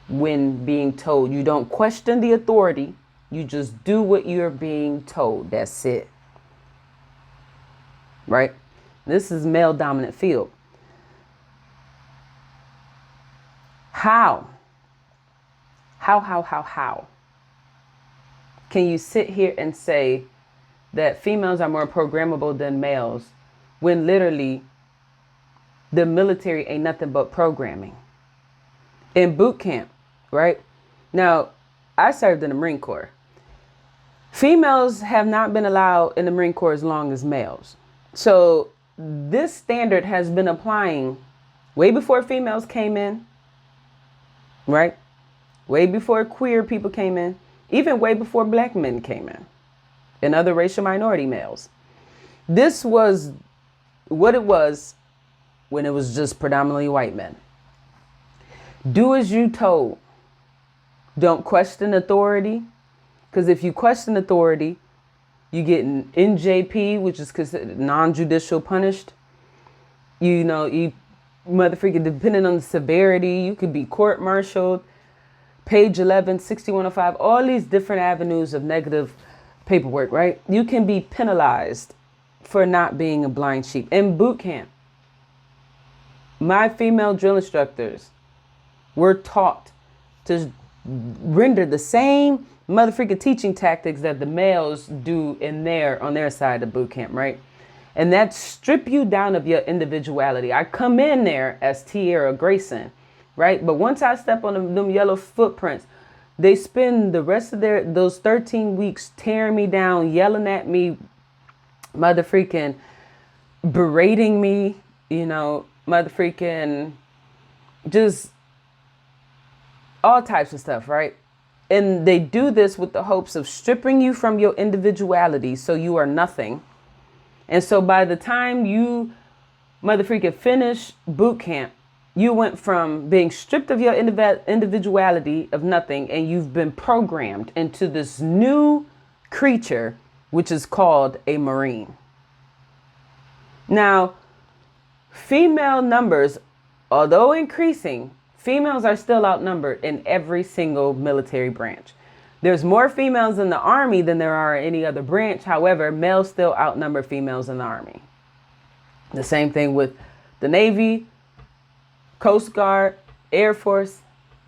when being told. You don't question the authority. You just do what you're being told. That's it. Right? This is male dominant field. How can you sit here and say that females are more programmable than males when literally the military ain't nothing but programming? In boot camp, right? Now, I served in the Marine Corps. Females have not been allowed in the Marine Corps as long as males. So this standard has been applying way before females came in, right? Way before queer people came in, even way before black men came in, and other racial minority males. This was what it was when it was just predominantly white men. Do as you told. Don't question authority, because if you question authority, you get an NJP, which is considered non-judicial punished. You know, you motherfucker, depending on the severity, you could be court-martialed. Page 11, 6105, all these different avenues of negative paperwork, right? You can be penalized for not being a blind sheep. In boot camp, my female drill instructors were taught to render the same motherfucking teaching tactics that the males do on their side of boot camp, right? And that strip you down of your individuality. I come in there as Tierra Grayson, right? But once I step on them yellow footprints, they spend the rest of those 13 weeks tearing me down, yelling at me, motherfreaking berating me, you know, motherfreaking just all types of stuff, right? And they do this with the hopes of stripping you from your individuality so you are nothing. And so by the time you motherfreaking finish boot camp, you went from being stripped of your individuality of nothing, and you've been programmed into this new creature, which is called a Marine. Now, female numbers, although increasing, females are still outnumbered in every single military branch. There's more females in the Army than there are in any other branch. However, males still outnumber females in the Army. The same thing with the Navy, Coast Guard, Air Force,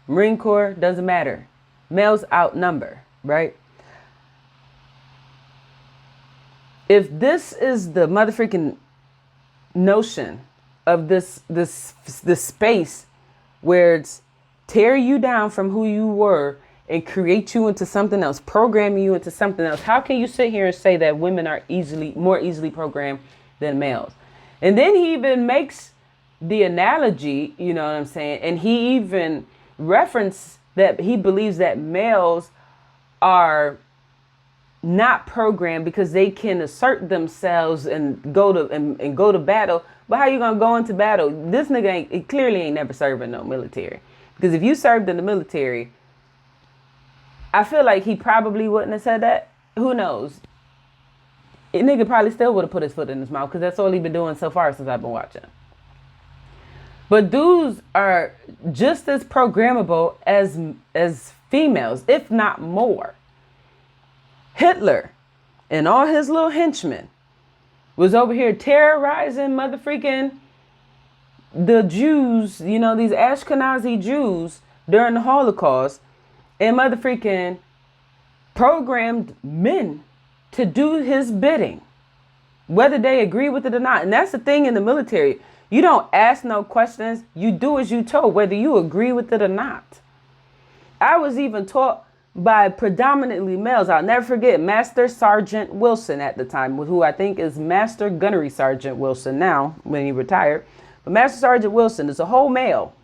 Marine Corps, doesn't matter. Males outnumber, right? If this is the motherfucking notion of this space where it's tear you down from who you were and create you into something else, program you into something else, how can you sit here and say that women are more easily programmed than males? And then he even makes the analogy, you know what I'm saying? And he even referenced that he believes that males are not programmed because they can assert themselves and go to battle. But how you gonna go into battle? This nigga clearly ain't never served in no military. Because if you served in the military, I feel like he probably wouldn't have said that. Who knows? A nigga probably still would have put his foot in his mouth, because that's all he's been doing so far since I've been watching. But dudes are just as programmable as females, if not more. Hitler and all his little henchmen was over here terrorizing motherfreaking the Jews, you know, these Ashkenazi Jews during the Holocaust, and motherfreaking programmed men to do his bidding, whether they agree with it or not. And that's the thing in the military. You don't ask no questions. You do as you told, whether you agree with it or not. I was even taught by predominantly males. I'll never forget Master Sergeant Wilson at the time, who I think is Master Gunnery Sergeant Wilson now when he retired. But Master Sergeant Wilson is a whole male.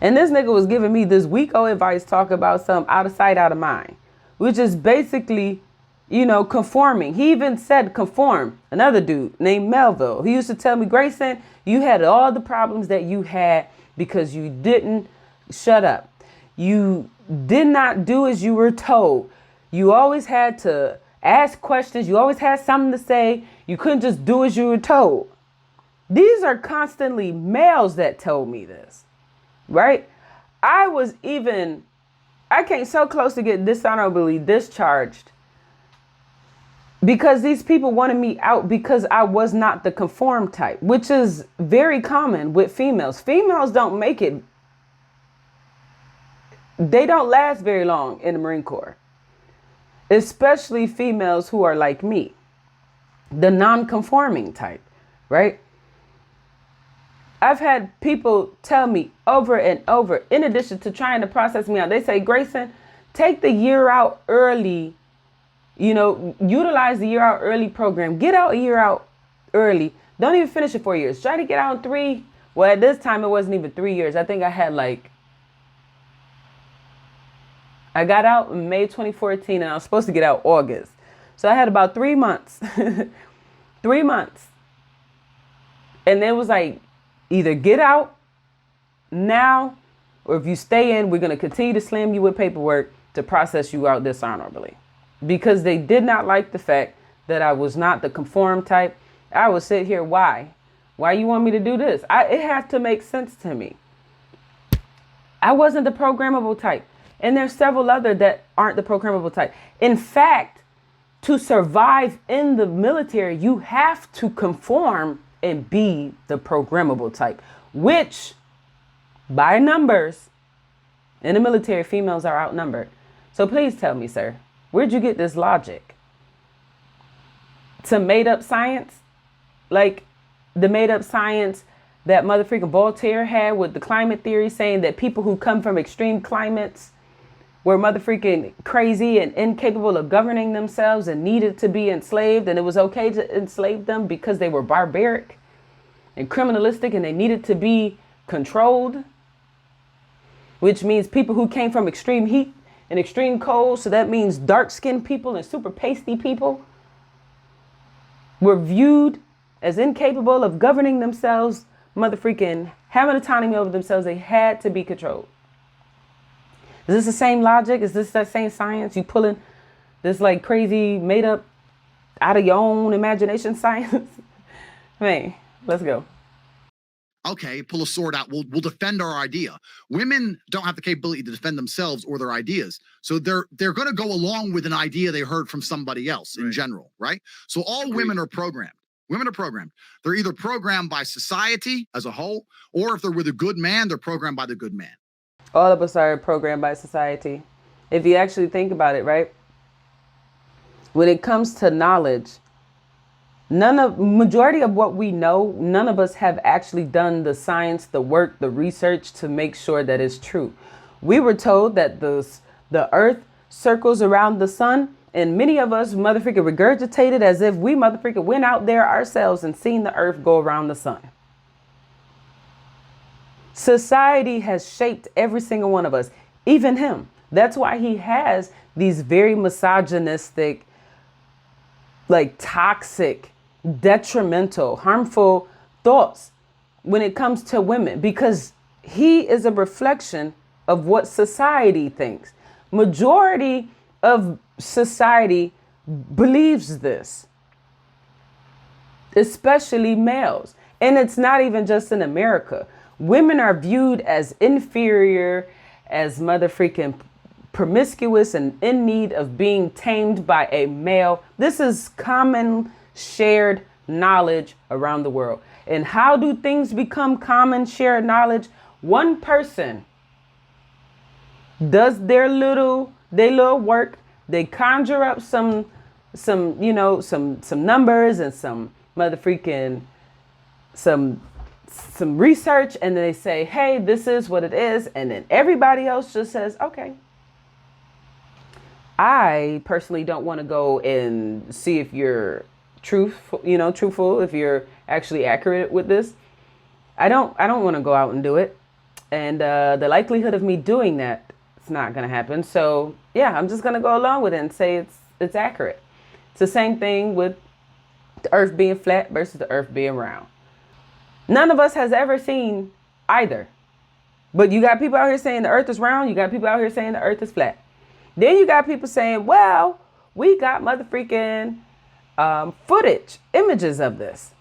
And this nigga was giving me this weak old advice, talk about some out of sight, out of mind, which is basically, you know, conforming. He even said conform. Another dude named Melville, he used to tell me, Grayson, you had all the problems that you had because you didn't shut up. You did not do as you were told. You always had to ask questions. You always had something to say. You couldn't just do as you were told. These are constantly males that told me this, right? I came so close to get dishonorably discharged because these people wanted me out because I was not the conform type, which is very common with females. Females don't make it. They don't last very long in the Marine Corps, especially females who are like me, the non-conforming type, right? I've had people tell me over and over, in addition to trying to process me out, they say, Grayson, take the year out early, utilize the year out early program, get out a year out early. Don't even finish it 4 years. Try to get out in 3. Well, at this time, it wasn't even 3 years. I think I had I got out in May 2014 and I was supposed to get out August. So I had about 3 months, 3 months. And it was like, either get out now, or if you stay in, we're going to continue to slam you with paperwork to process you out dishonorably. Because they did not like the fact that I was not the conform type. I would sit here, why? Why you want me to do this? It had to make sense to me. I wasn't the programmable type. And there's several other that aren't the programmable type. In fact, to survive in the military, you have to conform and be the programmable type, which by numbers in the military, females are outnumbered. So please tell me, sir, where'd you get this logic? Some made up science? Like the made up science that motherfucking Voltaire had with the climate theory, saying that people who come from extreme climates were motherfucking crazy and incapable of governing themselves and needed to be enslaved, and it was okay to enslave them because they were barbaric and criminalistic and they needed to be controlled, which means people who came from extreme heat and extreme cold, so that means dark-skinned people and super pasty people, were viewed as incapable of governing themselves, motherfucking having autonomy over themselves. They had to be controlled. Is this the same logic? Is this that same science? You pulling this like crazy made up out of your own imagination science? Man, let's go. Okay, pull a sword out. We'll defend our idea. Women don't have the capability to defend themselves or their ideas. So they're going to go along with an idea they heard from somebody else in general, right? So all women are programmed. Women are programmed. They're either programmed by society as a whole, or if they're with a good man, they're programmed by the good man. All of us are programmed by society. If you actually think about it, right? When it comes to knowledge, majority of what we know, none of us have actually done the science, the work, the research to make sure that it's true. We were told that the earth circles around the sun, and many of us motherfucker regurgitated as if we motherfucker went out there ourselves and seen the earth go around the sun. Society has shaped every single one of us, even him. That's why he has these very misogynistic, like toxic, detrimental, harmful thoughts when it comes to women, because he is a reflection of what society thinks. Majority of society believes this, especially males. And it's not even just in America. Women are viewed as inferior, as motherfucking promiscuous and in need of being tamed by a male. This is common shared knowledge around the world. And how do things become common shared knowledge? One person does their little work. They conjure up some numbers and some motherfucking some research, and they say, hey, this is what it is. And then everybody else just says, okay. I personally don't want to go and see if you're truthful, if you're actually accurate with this. I don't want to go out and do it. And the likelihood of me doing that, it's not going to happen. So yeah, I'm just going to go along with it and say it's accurate. It's the same thing with the earth being flat versus the earth being round. None of us has ever seen either. But you got people out here saying the earth is round. You got people out here saying the earth is flat. Then you got people saying, well, we got motherfreaking footage, images of this.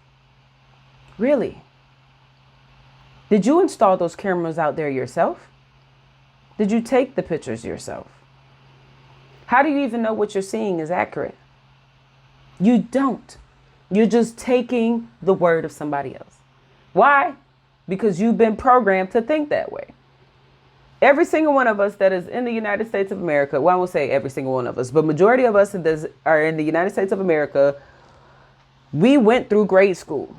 Really? Did you install those cameras out there yourself? Did you take the pictures yourself? How do you even know what you're seeing is accurate? You don't. You're just taking the word of somebody else. Why? Because you've been programmed to think that way. Every single one of us that is in the United States of America, well, I won't say every single one of us, but majority of us that are in the United States of America, we went through grade school,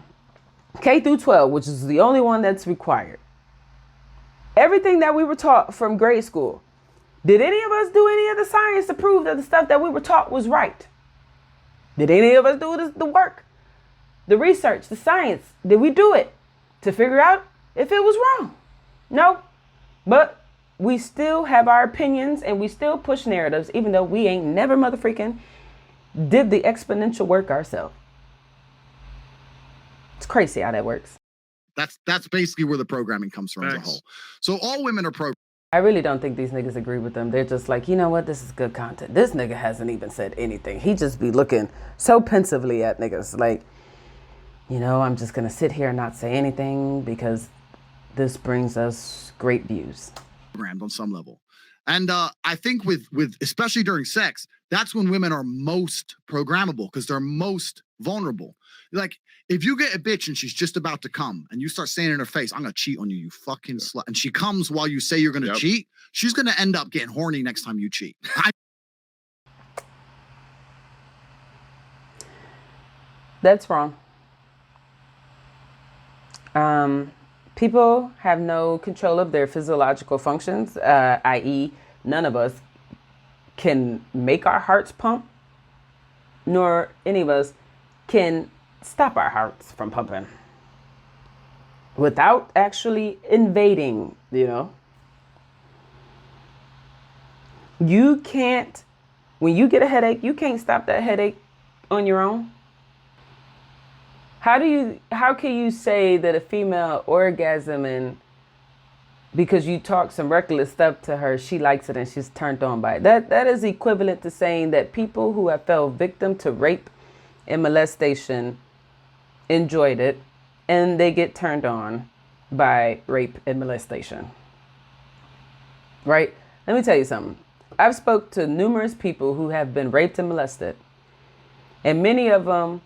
K through 12, which is the only one that's required. Everything that we were taught from grade school, did any of us do any of the science to prove that the stuff that we were taught was right? Did any of us do the work, the research, the science? Did we do it to figure out if it was wrong? No, but we still have our opinions and we still push narratives, even though we ain't never motherfreaking did the exponential work ourselves. It's crazy how that works. That's basically where the programming comes from as a whole. So all women are programmed. I really don't think these niggas agree with them. They're just like, you know what? This is good content. This nigga hasn't even said anything. He just be looking so pensively at niggas. Like, you know, I'm just going to sit here and not say anything because this brings us great views. Programmed on some level. And I think with especially during sex, that's when women are most programmable because they're most vulnerable. Like, if you get a bitch and she's just about to come and you start saying in her face, I'm going to cheat on you, you fucking slut. And she comes while you say you're going to cheat, she's going to end up getting horny next time you cheat. That's wrong. People have no control of their physiological functions, i.e. none of us can make our hearts pump, nor any of us can stop our hearts from pumping without actually invading, you know. You can't, when you get a headache, you can't stop that headache on your own. How can you say that a female orgasming because you talk some reckless stuff to her, she likes it and she's turned on by it? That is equivalent to saying that people who have fell victim to rape and molestation enjoyed it and they get turned on by rape and molestation. Right? Let me tell you something. I've spoke to numerous people who have been raped and molested, and many of them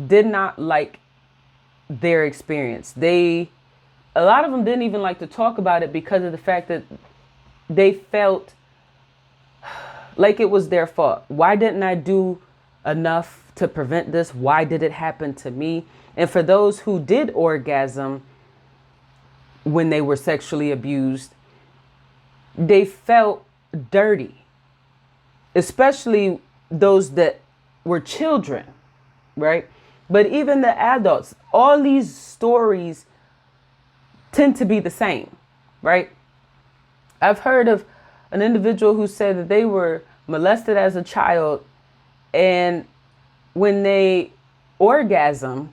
did not like their experience. A lot of them didn't even like to talk about it because of the fact that they felt like it was their fault. Why didn't I do enough to prevent this? Why did it happen to me? And for those who did orgasm when they were sexually abused, they felt dirty, especially those that were children, right? But even the adults, all these stories tend to be the same, right? I've heard of an individual who said that they were molested as a child, and when they orgasmed,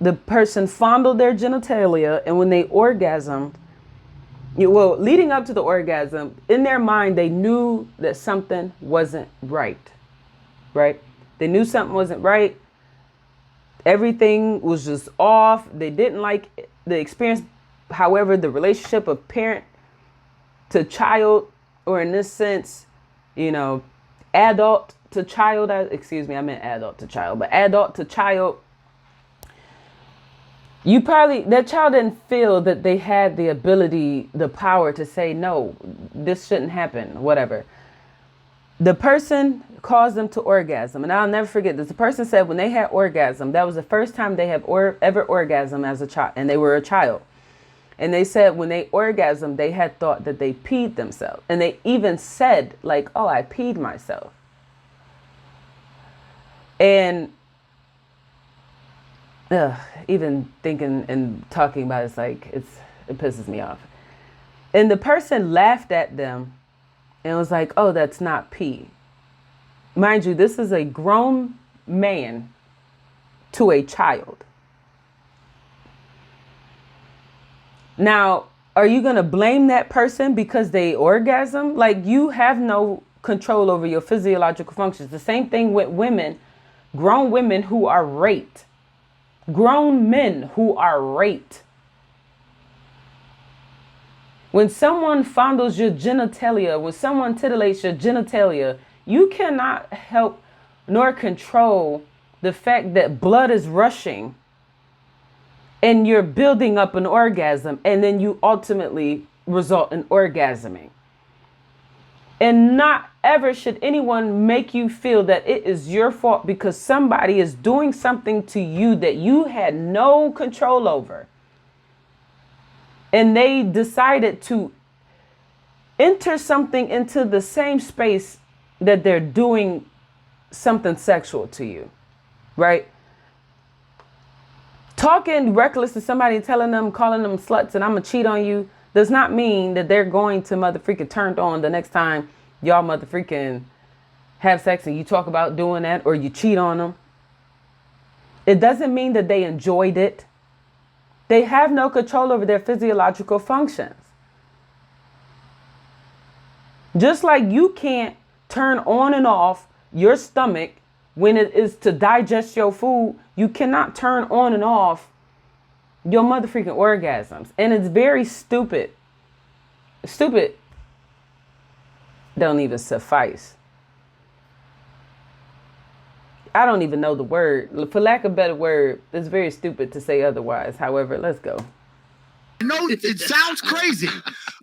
the person fondled their genitalia, and when they orgasmed, leading up to the orgasm, in their mind, they knew that something wasn't right, right? They knew something wasn't right. Everything was just off. They didn't like the experience. However, the relationship of parent to child, or in this sense, you know, adult to child, excuse me, I meant adult to child, but adult to child, that child didn't feel that they had the ability, the power to say, no, this shouldn't happen, whatever. The person caused them to orgasm. And I'll never forget this. The person said when they had orgasm, that was the first time they have ever orgasm as a child, and they were a child. And they said when they orgasmed, they had thought that they peed themselves. And they even said like, oh, I peed myself. And even thinking and talking about it's like, it pisses me off. And the person laughed at them and was like, oh, that's not pee. Mind you, this is a grown man to a child. Now, are you going to blame that person because they orgasm? Like, you have no control over your physiological functions. The same thing with women, grown women who are raped, grown men who are raped. When someone fondles your genitalia, when someone titillates your genitalia, you cannot help nor control the fact that blood is rushing and you're building up an orgasm, and then you ultimately result in orgasming. And not ever should anyone make you feel that it is your fault because somebody is doing something to you that you had no control over. And they decided to enter something into the same space that they're doing something sexual to you, right? Talking reckless to somebody, telling them, calling them sluts, and I'm gonna cheat on you, does not mean that they're going to motherfreaking turned on the next time y'all motherfreaking have sex and you talk about doing that or you cheat on them. It doesn't mean that they enjoyed it. They have no control over their physiological functions. Just like you can't turn on and off your stomach when it is to digest your food, you cannot turn on and off your motherfreaking orgasms. And it's very stupid. Stupid don't even suffice. I don't even know the word. For lack of a better word, it's very stupid to say otherwise. However, let's go. No, it sounds crazy.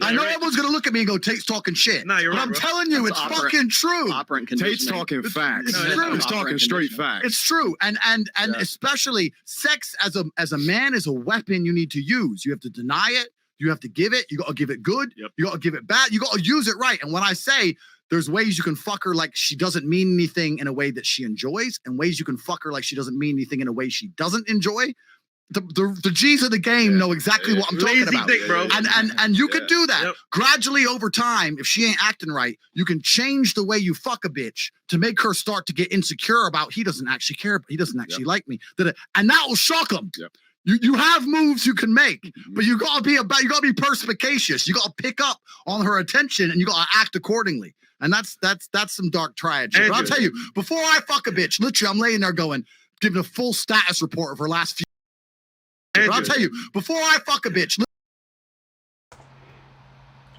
I know everyone's gonna look at me and go, "Tate's talking shit." No, you're but right, I'm bro. telling you, it's fucking true. Tate's talking facts. It's true. He's talking straight facts. It's true, and especially sex as a man is a weapon you need to use. You have to deny it. You have to give it. You gotta give it good. Yep. You gotta give it bad. You gotta use it right. And when I say there's ways you can fuck her like she doesn't mean anything in a way that she enjoys, and ways you can fuck her like she doesn't mean anything in a way she doesn't enjoy. The G's of the game know exactly what I'm talking about. Dick, bro. And you could do that Yep. gradually over time. If she ain't acting right, you can change the way you fuck a bitch to make her start to get insecure about he doesn't actually care, he doesn't actually like me. And that will shock them. Yep. You have moves you can make, but you gotta be perspicacious. You gotta pick up on her attention and you gotta act accordingly. And that's some dark triad shit. But I'll tell you, before I fuck a bitch, literally I'm laying there going, giving a full status report of her last few. But I'll tell you, before I fuck a bitch.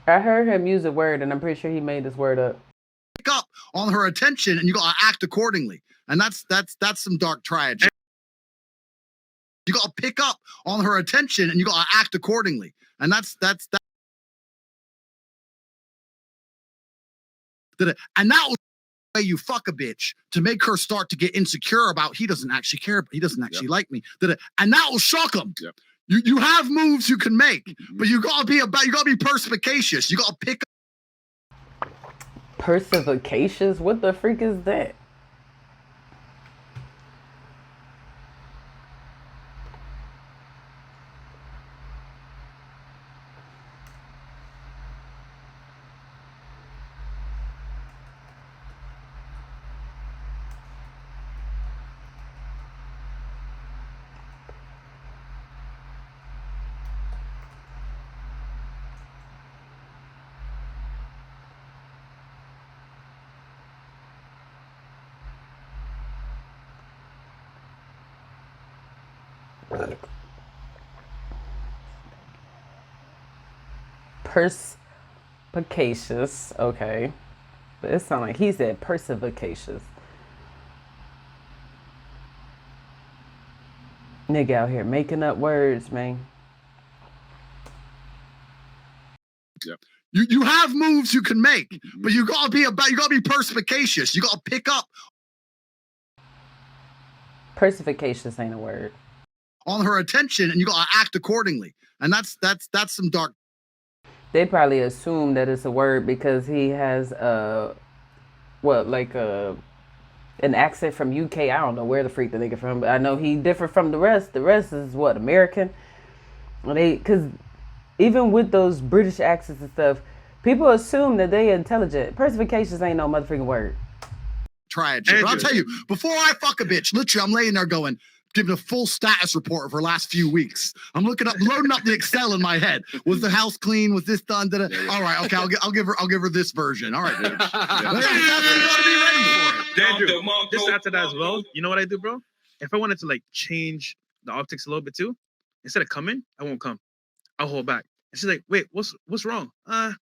I heard him use a word, and I'm pretty sure he made this word up. Pick up on her attention, and you gotta act accordingly. And that's some dark triad shit. You gotta pick up on her attention, and you gotta act accordingly. And that's. And that was the way you fuck a bitch to make her start to get insecure about he doesn't actually care, he doesn't actually like me. And that will shock them. Yep. You have moves you can make, but you gotta be perspicacious. You gotta pick up. Perspicacious? What the freak is that? Perspicacious, okay. But it sounds like he said perspicacious. Nigga out here making up words, man. Yep. You have moves you can make, but you gotta be perspicacious. You gotta pick up. Perspicacious ain't a word. On her attention, and you gotta act accordingly. And that's some dark. They probably assume that it's a word because he has an accent from UK. I don't know where the freak the nigga from, but I know he different from the rest. The rest is what, American? Because even with those British accents and stuff, people assume that they intelligent. Perspicacious ain't no motherfucking word. Try it. But I'll tell you, before I fuck a bitch, literally I'm laying there going, giving a full status report of her last few weeks. I'm loading up the Excel in my head. Was the house clean? Was this done? All right, okay, I'll give her this version. All right, bitch. Andrew, just after that as well, you know what I do, bro? If I wanted to like change the optics a little bit too, instead of coming, I won't come. I'll hold back. And she's like, wait, what's wrong? I'm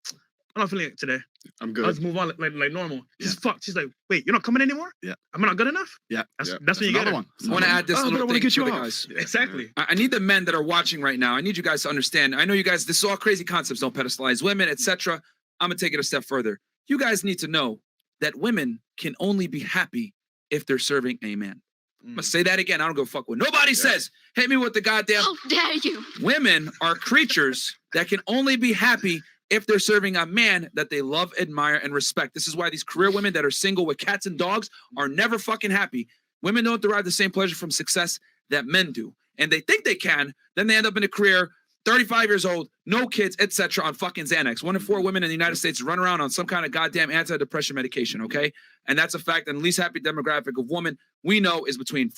not feeling it today. I'm good. Let's move on like normal. She's fucked. She's like, wait, you're not coming anymore? Yeah. Am I not good enough? Yeah. That's when you get one. I want to add this little thing to the off. guys. Yeah. Exactly. I need the men that are watching right now. I need you guys to understand. I know you guys, this is all crazy concepts. Don't pedestalize women, etc. I'm going to take it a step further. You guys need to know that women can only be happy if they're serving a man. I'm going to say that again. I don't go fuck what nobody says. Hit me with the goddamn. How dare you? Women are creatures that can only be happy if they're serving a man that they love, admire, and respect. This is why these career women that are single with cats and dogs are never fucking happy. Women don't derive the same pleasure from success that men do. And they think they can, then they end up in a career, 35 years old, no kids, etc. on fucking Xanax. 1 in 4 women in the United States run around on some kind of goddamn antidepressant medication, okay? And that's a fact. And the least happy demographic of women we know is between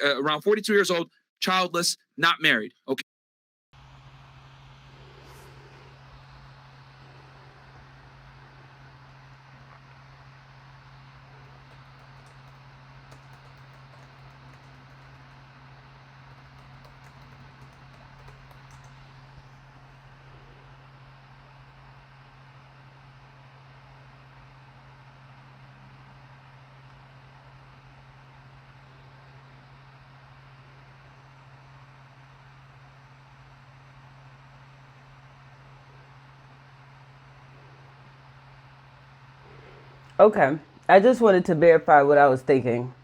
around 42 years old, childless, not married, okay? Okay, I just wanted to verify what I was thinking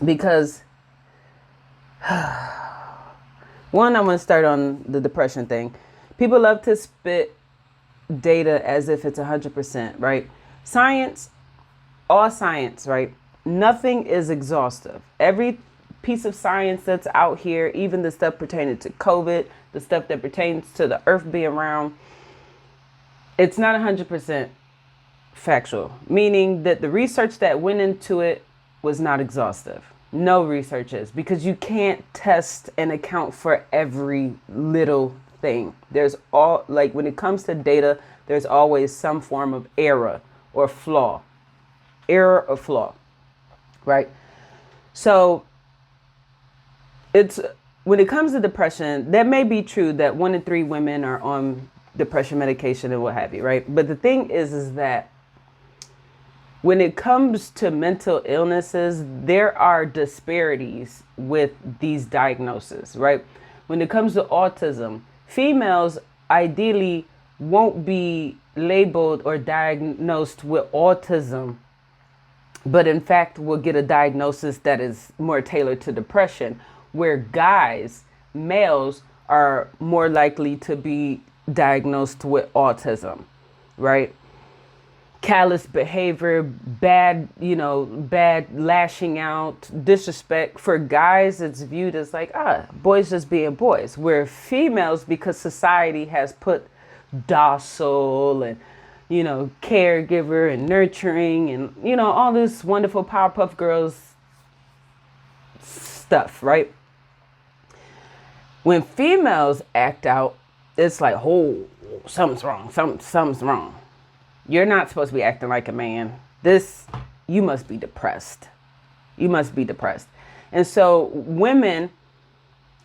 because one, I want to start on the depression thing. People love to spit data as if it's 100%, right? Science, all science, right? Nothing is exhaustive. Every piece of science that's out here, even the stuff pertaining to COVID, the stuff that pertains to the earth being round, it's not 100% factual, meaning that the research that went into it was not exhaustive. No research is, because you can't test and account for every little thing. There's all, like when it comes to data, there's always some form of error or flaw. Error or flaw, right? So it's, when it comes to depression, that may be true that 1 in 3 women are on depression medication and what have you, right? But the thing is that when it comes to mental illnesses, there are disparities with these diagnoses, right? When it comes to autism, females ideally won't be labeled or diagnosed with autism, but in fact will get a diagnosis that is more tailored to depression, where guys, males, are more likely to be diagnosed with autism, right? Callous behavior, bad lashing out, disrespect. For guys, it's viewed as like, boys just being boys. Where females, because society has put docile and, caregiver and nurturing and, all this wonderful Powerpuff Girls stuff, right? When females act out, it's like, oh, something's wrong, something's wrong. You're not supposed to be acting like a man. You must be depressed. You must be depressed. And so women,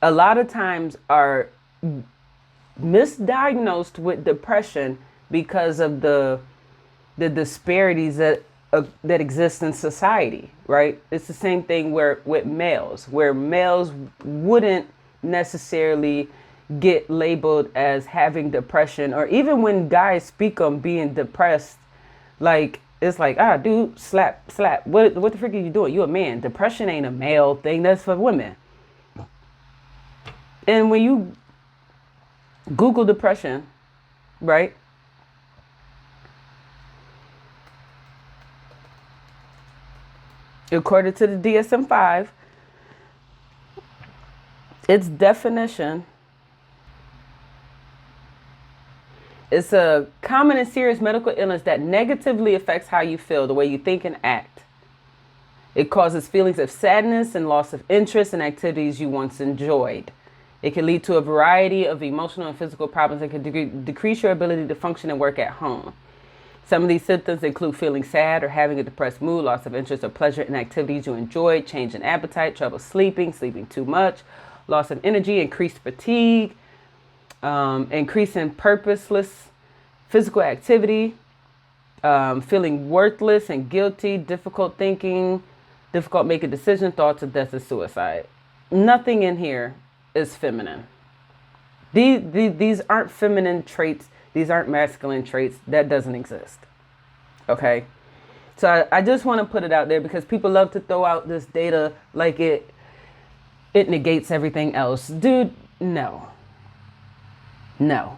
a lot of times, are misdiagnosed with depression because of the disparities that exist in society, right? It's the same thing with males, where males wouldn't necessarily get labeled as having depression, or even when guys speak on being depressed, like it's like, dude, slap. What the frick are you doing? You a man. Depression ain't a male thing. That's for women. And when you Google depression, right? According to the DSM-5, its definition, it's a common and serious medical illness that negatively affects how you feel, the way you think and act. It causes feelings of sadness and loss of interest in activities you once enjoyed. It can lead to a variety of emotional and physical problems and can decrease your ability to function and work at home. Some of these symptoms include feeling sad or having a depressed mood, loss of interest or pleasure in activities you enjoyed, change in appetite, trouble sleeping, sleeping too much, loss of energy, increased fatigue, increase in purposeless physical activity, feeling worthless and guilty, difficult thinking, difficult making decisions, thoughts of death and suicide. Nothing in here is feminine. These aren't feminine traits. These aren't masculine traits. That doesn't exist. Okay? So I just want to put it out there because people love to throw out this data like it negates everything else. Dude, no. No.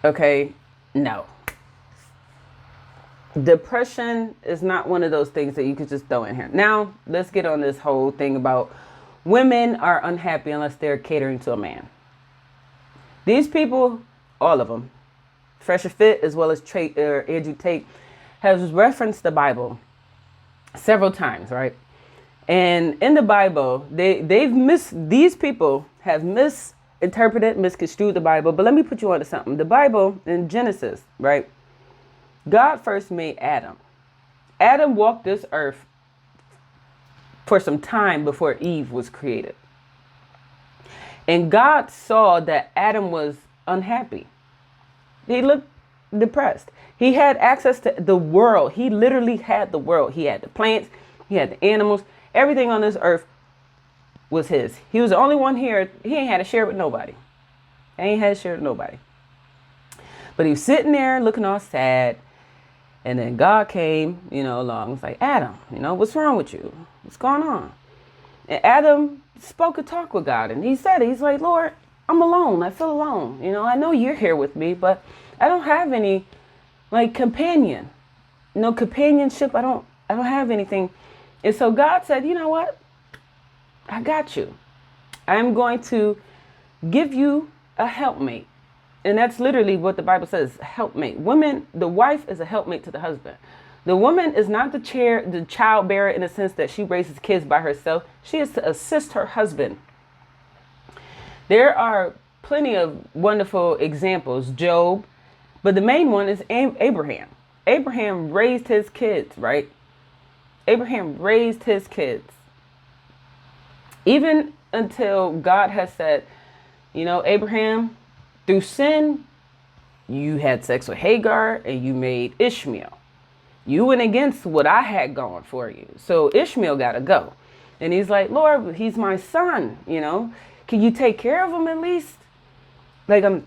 Okay? No. Depression is not one of those things that you could just throw in here. Now, let's get on this whole thing about women are unhappy unless they're catering to a man. These people, all of them, Fresher Fit as well as Andrew Tate, has referenced the Bible several times, right? And in the Bible, these people have misinterpreted, misconstrued the Bible. But let me put you onto something. The Bible in Genesis, right? God first made Adam. Adam walked this earth for some time before Eve was created. And God saw that Adam was unhappy. He looked depressed. He had access to the world. He literally had the world. He had the plants. He had the animals. Everything on this earth was his. He was the only one here. He ain't had to share with nobody. He ain't had to share with nobody. But he was sitting there looking all sad. And then God came, along. It's like, Adam, what's wrong with you? What's going on? And Adam spoke a talk with God. And he said, he's like, Lord, I'm alone. I feel alone. I know you're here with me, but I don't have any companion. Companionship. I don't have anything. And so God said, you know what? I got you. I'm going to give you a helpmate. And that's literally what the Bible says, helpmate. The wife is a helpmate to the husband. The woman is not the childbearer in the sense that she raises kids by herself. She is to assist her husband. There are plenty of wonderful examples, Job, but the main one is Abraham. Abraham raised his kids, right? Abraham raised his kids. Even until God has said, Abraham, through sin, you had sex with Hagar and you made Ishmael. You went against what I had going for you. So Ishmael got to go. And he's like, Lord, he's my son, Can you take care of him at least? I'm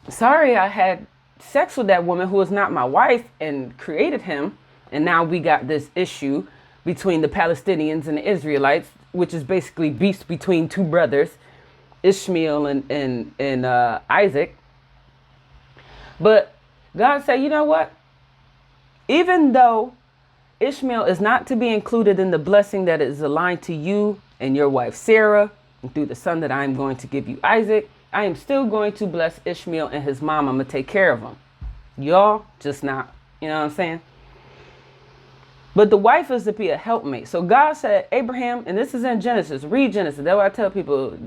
sorry I had sex with that woman who was not my wife and created him. And now we got this issue between the Palestinians and the Israelites, which is basically beef between two brothers, Ishmael and Isaac. But God said, you know what? Even though Ishmael is not to be included in the blessing that is aligned to you and your wife Sarah, and through the son that I am going to give you, Isaac, I am still going to bless Ishmael and his mom. I'm going to take care of him. Y'all just not, you know what I'm saying? But the wife is to be a helpmate. So God said, Abraham, and this is in Genesis, read Genesis. That's why I tell people,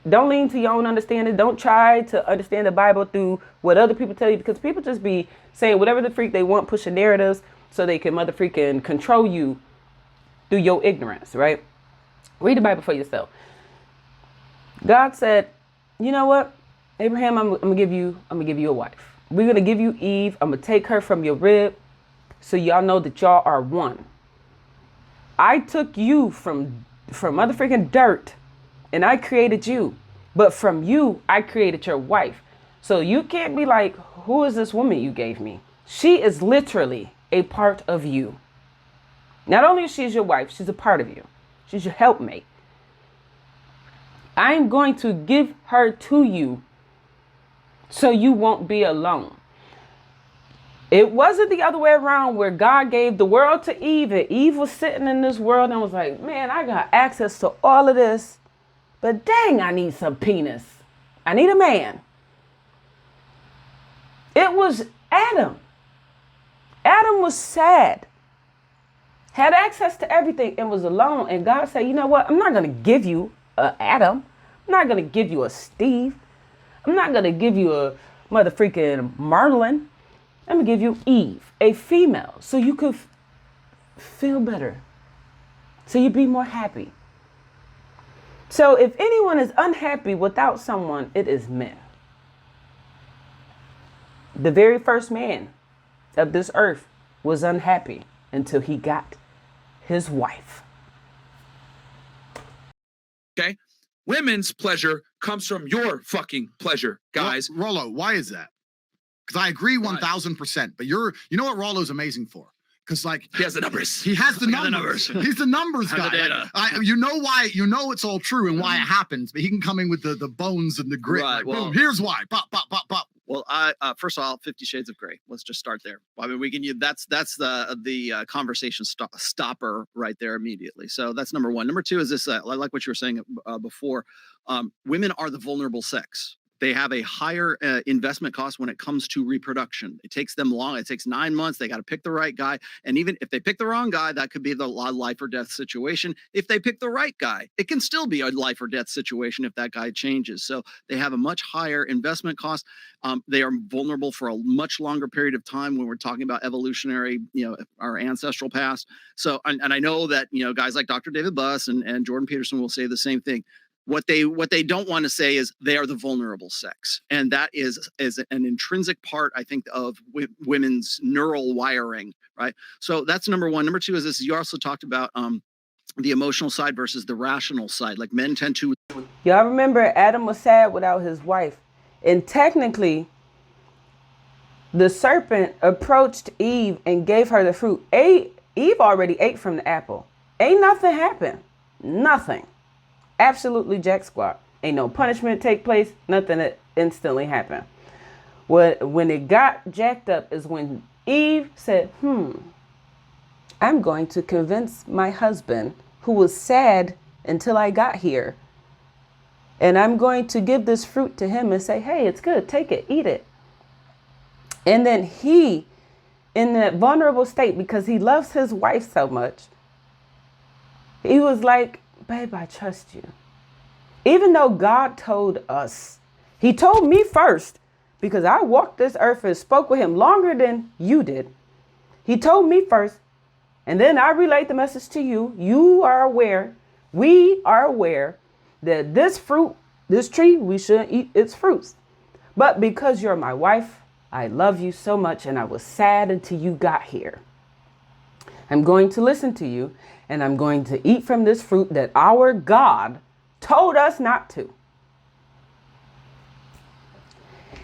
don't lean to your own understanding. Don't try to understand the Bible through what other people tell you, because people just be saying whatever the freak they want, pushing narratives so they can mother freaking control you through your ignorance, right? Read the Bible for yourself. God said, you know what, Abraham, I'm gonna give you a wife. We're gonna give you Eve. I'm gonna take her from your rib, so y'all know that y'all are one. I took you from mother freaking dirt, and I created you. But from you, I created your wife. So you can't be like, who is this woman you gave me? She is literally a part of you. Not only is she your wife, she's a part of you. She's your helpmate. I am going to give her to you so you won't be alone. It wasn't the other way around where God gave the world to Eve and Eve was sitting in this world and was like, man, I got access to all of this, but dang, I need some penis. I need a man. It was Adam. Adam was sad. had access to everything and was alone. And God said, you know what? I'm not going to give you a Adam. I'm not going to give you a Steve. I'm not going to give you a mother freaking Marlon. I'm going to give you Eve, a female, so you could feel better. So you'd be more happy. So if anyone is unhappy without someone, it is men. The very first man of this earth was unhappy until he got his wife. Okay? Women's pleasure comes from your fucking pleasure, guys. Rollo, why is that? Because I agree 1000%. But you know what Rollo's amazing for? Because like he has the numbers. He has the numbers. He's the numbers guy. The data. You know why? You know it's all true and why it happens. But he can come in with the bones and the grit. Right, Like, well, boom, here's why. Pop, pop, pop, pop. Well, first of all, 50 Shades of Grey. Let's just start there. I mean, we can use that's the conversation stopper right there immediately. So that's number one. Number two is this. I like what you were saying before. Women are the vulnerable sex. They have a higher investment cost when it comes to reproduction. It takes them long. It takes 9 months. They got to pick the right guy. And even if they pick the wrong guy, that could be the life or death situation. If they pick the right guy, it can still be a life or death situation if that guy changes. So they have a much higher investment cost. They are vulnerable for a much longer period of time when we're talking about evolutionary, our ancestral past. So, and I know that, guys like Dr. David Buss and Jordan Peterson will say the same thing. What they don't want to say is they are the vulnerable sex, and that is an intrinsic part, I think, of women's neural wiring, right? So that's number one. Number two is this: you also talked about the emotional side versus the rational side. Like men tend to. Y'all remember Adam was sad without his wife, and technically, the serpent approached Eve and gave her the fruit. Eve already ate from the apple. Ain't nothing happened. Nothing. Absolutely jack squat. Ain't no punishment take place. Nothing that instantly happened. When it got jacked up is when Eve said, I'm going to convince my husband, who was sad until I got here, and I'm going to give this fruit to him and say, hey, it's good. Take it. Eat it. And then he, in that vulnerable state, because he loves his wife so much, he was like, babe, I trust you. Even though God told us, he told me first, because I walked this earth and spoke with him longer than you did. He told me first, and then I relayed the message to you. You are aware, we are aware that this tree, we shouldn't eat its fruits. But because you're my wife, I love you so much, and I was sad until you got here. I'm going to listen to you, and I'm going to eat from this fruit that our God told us not to.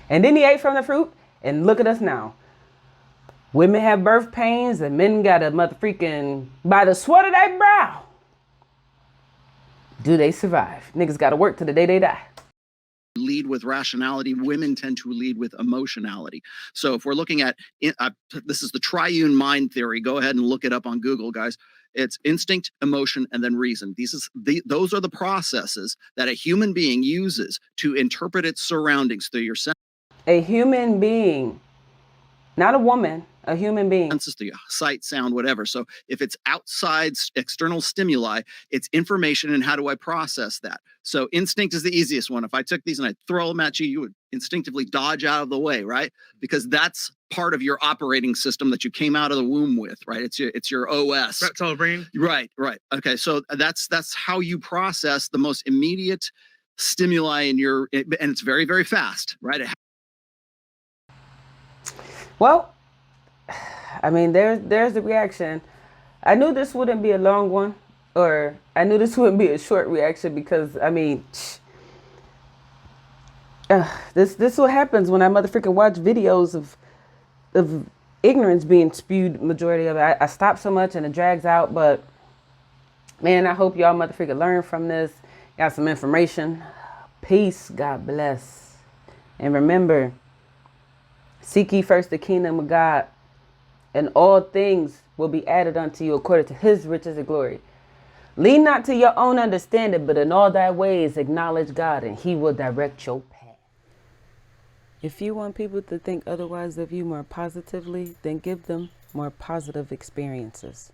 And then he ate from the fruit, and look at us now. Women have birth pains, and men got a mother freaking by the sweat of their brow. Do they survive? Niggas got to work till the day they die. Lead with rationality. Women tend to lead with emotionality. So if we're looking at, this is the triune mind theory. Go ahead and look it up on Google, guys. It's instinct, emotion, and then reason. Those are the processes that a human being uses to interpret its surroundings through your senses. A human being, not a woman, a human being. Senses, through sight, sound, whatever. So if it's outside external stimuli, it's information, and how do I process that? So instinct is the easiest one. If I took these and I throw them at you, you would instinctively dodge out of the way, right? Because that's part of your operating system that you came out of the womb with, right? It's your OS. Reptile brain. Right. Okay, so that's how you process the most immediate stimuli in and it's very, very fast, right? Well, I mean, there's the reaction. I knew this wouldn't be a long one, or I knew this wouldn't be a short reaction, because, I mean, this is what happens when I motherfucking watch videos of ignorance being spewed, majority of it. I stop so much and it drags out, but, man, I hope y'all motherfucking learn from this. Got some information. Peace. God bless. And remember, seek ye first the kingdom of God, and all things will be added unto you according to his riches and glory. Lean not to your own understanding, but in all thy ways acknowledge God, and he will direct your path. If you want people to think otherwise of you more positively, then give them more positive experiences.